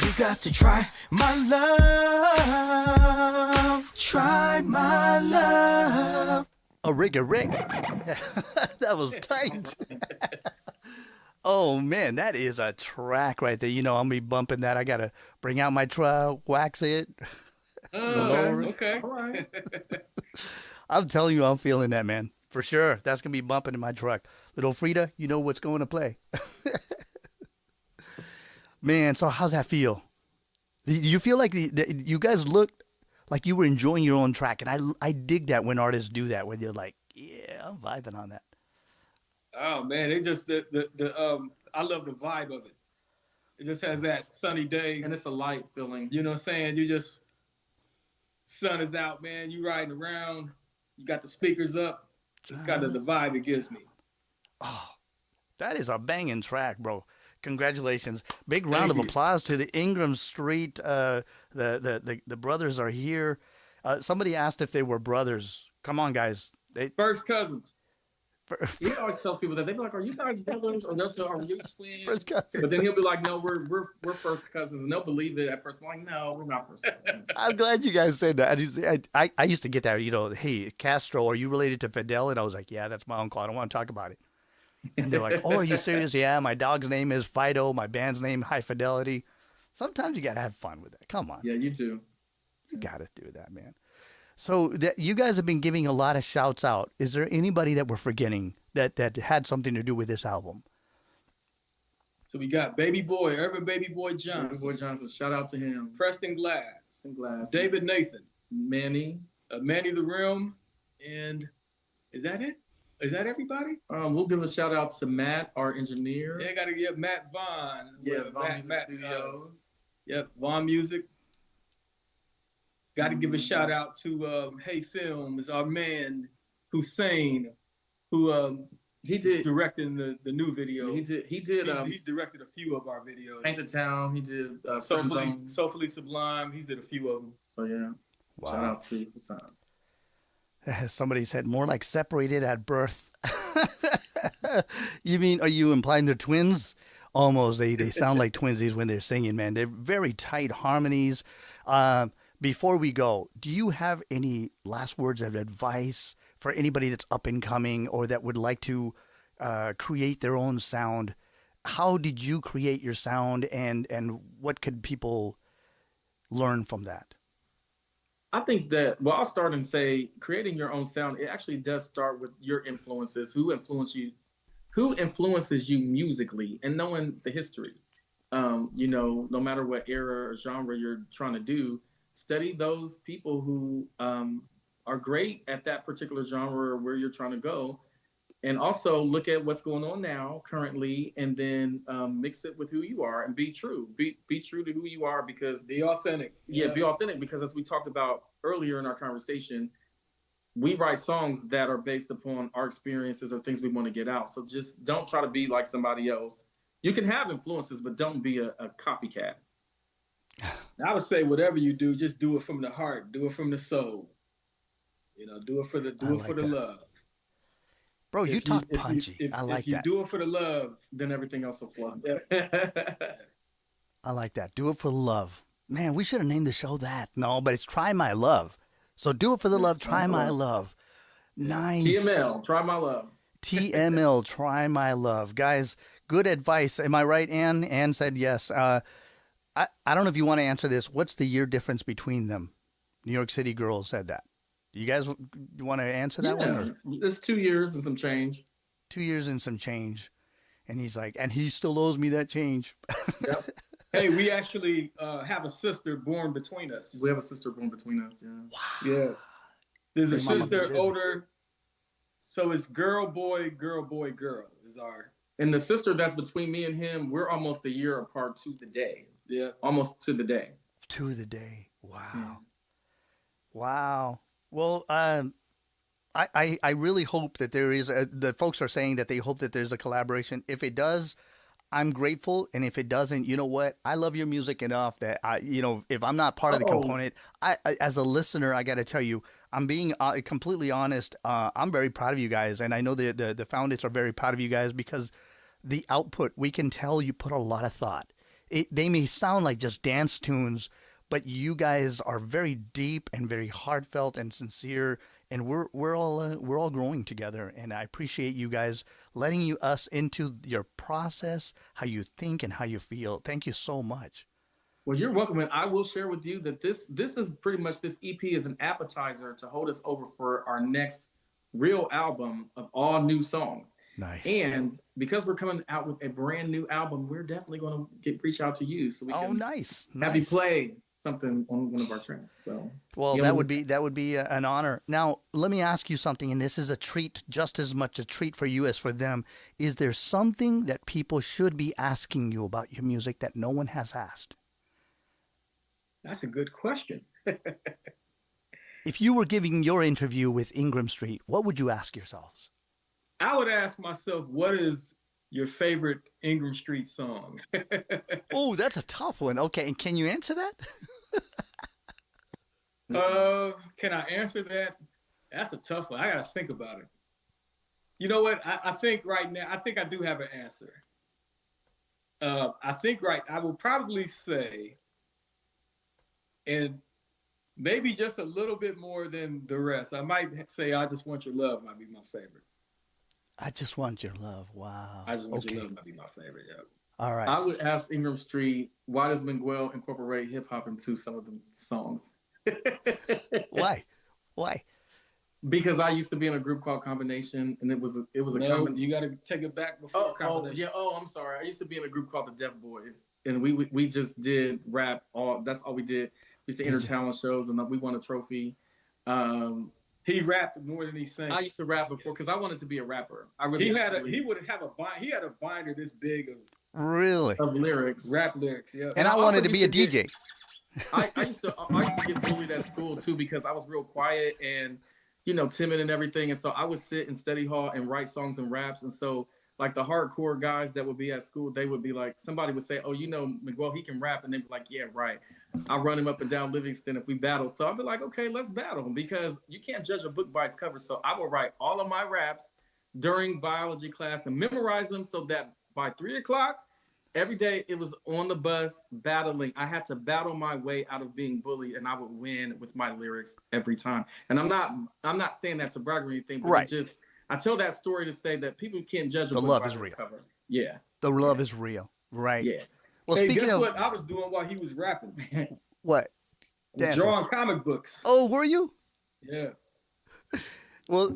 try my love. Try my love. A rig. That was tight. Oh man, that is a track right there. You know, I'm gonna be bumping that. I gotta bring out my truck, wax it. Okay. All right. I'm telling you, I'm feeling that, man. For sure. That's gonna be bumping in my truck. Little Frida, you know what's going to play. Man, so how's that feel? Do you feel like you guys looked like you were enjoying your own track? And I dig that when artists do that, when you're like, yeah, I'm vibing on that. Oh man, it just I love the vibe of it. It just has that sunny day. And it's a light feeling. You know what I'm saying? You just, sun is out, man. You riding around. You got the speakers up. It's kind of the vibe it gives me. Oh, that is a banging track, bro. Congratulations. Big round of applause to the Ingramstreet. The brothers are here. Somebody asked if they were brothers. Come on, guys. First cousins. He always tells people that. They be like, "Are you guys brothers?" Or they'll say, "Are you twins?" First cousins. But then he'll be like, "No, we're first cousins," and they'll believe it at first. I'm like, "No, we're not first cousins." I'm glad you guys said that. I used to get that, hey, Castro, are you related to Fidel? And I was like, yeah, that's my uncle. I don't want to talk about it. And they're like, oh, are you serious? Yeah, my dog's name is Fido. My band's name, High Fidelity. Sometimes you got to have fun with that. Come on. Yeah, you too. You got to do that, man. So you guys have been giving a lot of shouts out. Is there anybody that we're forgetting that had something to do with this album? So we got Baby Boy, Irvin Baby Boy Johnson. Baby Boy Johnson, shout out to him. Preston Glass. David Nathan. Manny. Manny the Realm. And is that it? Is that everybody? We'll give a shout out to Matt, our engineer. Yeah, got to give Matt Vaughn. Yeah, Vaughn Music Studios. Yep, Vaughn Music. Got to give a shout out to Hey Films, our man Hussein, who he did directing the new video. He did. He's directed a few of our videos. Paint the Town. He did Soulfully Sublime. He's did a few of them. So yeah, wow. Shout out to Hussein. Somebody said more like separated at birth. You mean, are you implying they're twins? Almost. They sound like twinsies when they're singing, man. They're very tight harmonies. Before we go, do you have any last words of advice for anybody that's up and coming or that would like to create their own sound? How did you create your sound, and what could people learn from that? I think that, well, I'll start and say creating your own sound, it actually does start with your influences. Who influences you musically, and knowing the history. No matter what era or genre you're trying to do, study those people who are great at that particular genre or where you're trying to go. And also look at what's going on now currently, and then mix it with who you are and be true. Be true to who you are, because be authentic. Yeah, be authentic, because as we talked about earlier in our conversation, we write songs that are based upon our experiences or things we want to get out. So just don't try to be like somebody else. You can have influences, but don't be a copycat. I would say whatever you do, just do it from the heart, do it from the soul. Do it for the love. Bro, you talk punchy. I like that. If you do it for the love, then everything else will flow. I like that. Do it for the love. Man, we should have named the show that. No, but it's Try My Love. So do it for the love, try my love. Nice. TML, Try My Love. TML, Try My Love. Guys, good advice. Am I right, Ann? Ann said yes. I don't know if you want to answer this. What's the year difference between them? New York City Girl said that. You guys want to answer that one? Or? It's 2 years and some change. 2 years and some change. And he's like, and he still owes me that change. Yep. Hey, we actually have a sister born between us. We have a sister born between us, yeah. Wow. Yeah. There's a sister older. So it's girl, boy, girl, boy, girl is our. And the sister that's between me and him, we're almost a year apart to the day. Yeah. Almost to the day. To the day. Wow. Yeah. Wow. Well, I really hope that there is the folks are saying that they hope that there's a collaboration. If it does, I'm grateful. And if it doesn't, you know what? I love your music enough that if I'm not part of the component, I as a listener, I got to tell you, I'm being completely honest. I'm very proud of you guys. And I know the founders are very proud of you guys, because the output, we can tell you put a lot of thought. They may sound like just dance tunes, but you guys are very deep and very heartfelt and sincere, and we're all growing together. And I appreciate you guys letting us into your process, how you think and how you feel. Thank you so much. Well, you're welcome, and I will share with you that this is pretty much, this EP is an appetizer to hold us over for our next real album of all new songs. Nice. And because we're coming out with a brand new album, we're definitely going to reach out to you so we can nice. have you play something on one of our tracks. So Well, yeah, that would be an honor. Now, let me ask you something, and this is a treat, just as much a treat for you as for them. Is there something that people should be asking you about your music that no one has asked? That's a good question. If you were giving your interview with Ingramstreet, what would you ask yourselves? I would ask myself, what is your favorite Ingramstreet song? Oh, that's a tough one. Okay, and can you answer that? Can I answer that? That's a tough one. I gotta think about it. You know what? I think right now, I think I do have an answer. I will probably say, and maybe just a little bit more than the rest. I might say I Just Want Your Love might be my favorite. I Just Want Your Love. Wow. I Just Want Your Love might be my favorite, yeah. All right. I would ask Ingramstreet, why does Minquel incorporate hip hop into some of the songs? Why? Why? Because I used to be in a group called Combination, and it was a No, you got to take it back before Combination. I'm sorry. I used to be in a group called the Deaf Boys, and we just did rap. That's all we did. We used to enter talent shows, and we won a trophy. He rapped more than he sang. I used to rap before because I wanted to be a rapper. He had a binder this big Really? of lyrics. rap lyrics. Yeah, And I wanted to be a DJ. I used to get bullied at school too because I was real quiet and timid and everything, and so I would sit in study hall and write songs and raps. And so like the hardcore guys that would be at school, they would be like, somebody would say, "Oh, Miguel, he can rap," and they'd be like, "Yeah, right." I run him up and down Livingston if we battle. So I'd be like, "Okay, let's battle," because you can't judge a book by its cover. So I would write all of my raps during biology class and memorize them so that by 3:00 every day it was on the bus battling. I had to battle my way out of being bullied, and I would win with my lyrics every time. And I'm not saying that to brag or anything, but Right. I tell that story to say that people can't judge a The book love by is its real. cover. Yeah. The love is real. Right. Yeah. Well, hey, speaking guess of what I was doing while he was rapping? what? I was Dancing. drawing comic books. Oh, were you? Yeah. Well,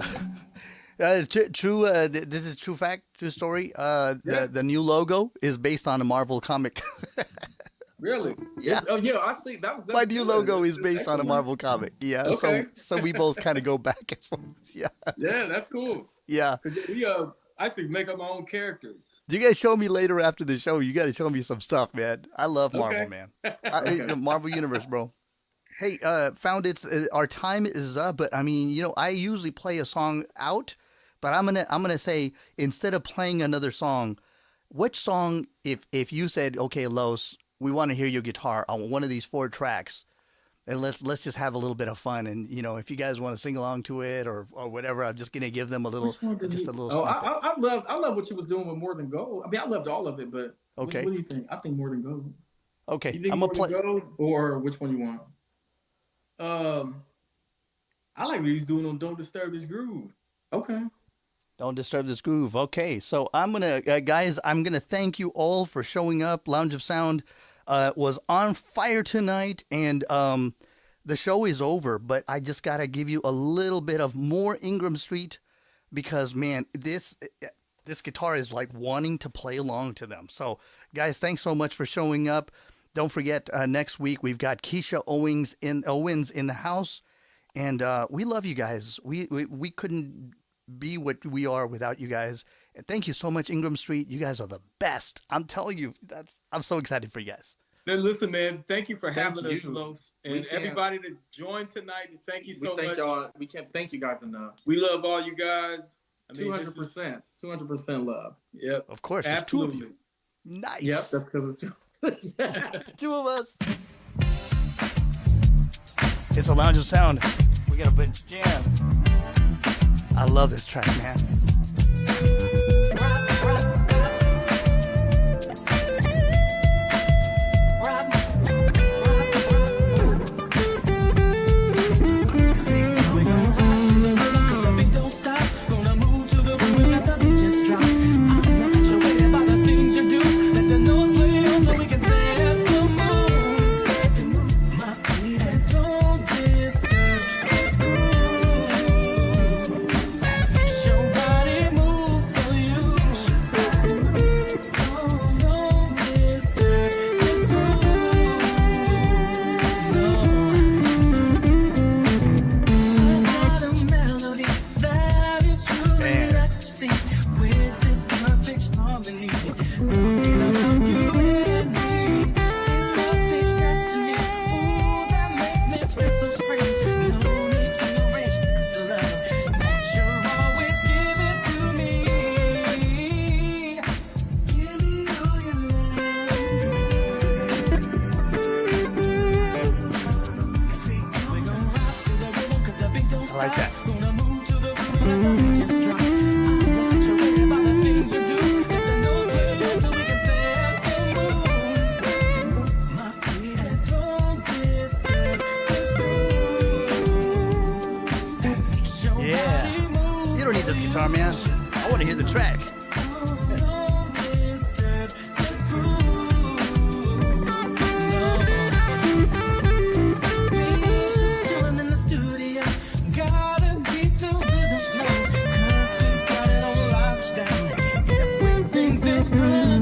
true. This is true fact, true story. The new logo is based on a Marvel comic. Really? Yeah. Oh, yeah. I see. That's My new good. logo is That's based on a excellent. Marvel comic. Yeah. Okay. So we both kind of go back and forth. Yeah. Yeah, that's cool. Yeah. 'Cause I used to make up my own characters. You guys show me later after the show. You got to show me some stuff, man. I love Marvel, Okay. man. The Marvel Universe, bro. Hey, found our time is up, but I mean, I usually play a song out, but I'm gonna say, instead of playing another song, which song, if you said, okay, Los, we want to hear your guitar on one of these 4 tracks, and let's just have a little bit of fun, and if you guys want to sing along to it or whatever, I'm just gonna give them a little snippet. I love what you was doing with More Than Gold. I mean, I loved all of it, but Okay. what do you think? I think More Than Gold. Okay, You think I'm More gonna Than play. Gold, or which one you want? I like what he's doing on Don't Disturb This Groove. Okay. Don't disturb this groove. Okay, so I'm gonna, guys, I'm gonna thank you all for showing up. Lounge of Sound was on fire tonight, and the show is over. But I just gotta give you a little bit of more Ingramstreet, because man, this guitar is like wanting to play along to them. So, guys, thanks so much for showing up. Don't forget, next week we've got Keisha Owens in the house, and we love you guys. We couldn't be what we are without you guys. And thank you so much, Ingramstreet. You guys are the best. I'm telling you, I'm so excited for you guys. Now, listen, man, thank you for having us, you. Los. We And can't- everybody that joined tonight. Thank you so we thank much. y'all. We can't thank you guys enough. We love all you guys. I mean, this is- 200%. 200% love. Yep. Of course, there's 2 of Absolutely. you. Nice. Yep, that's because of 2. 2 of us. It's a Lounge of Sound. We got a big jam. I love this track, man. Your body moves so everything feels right.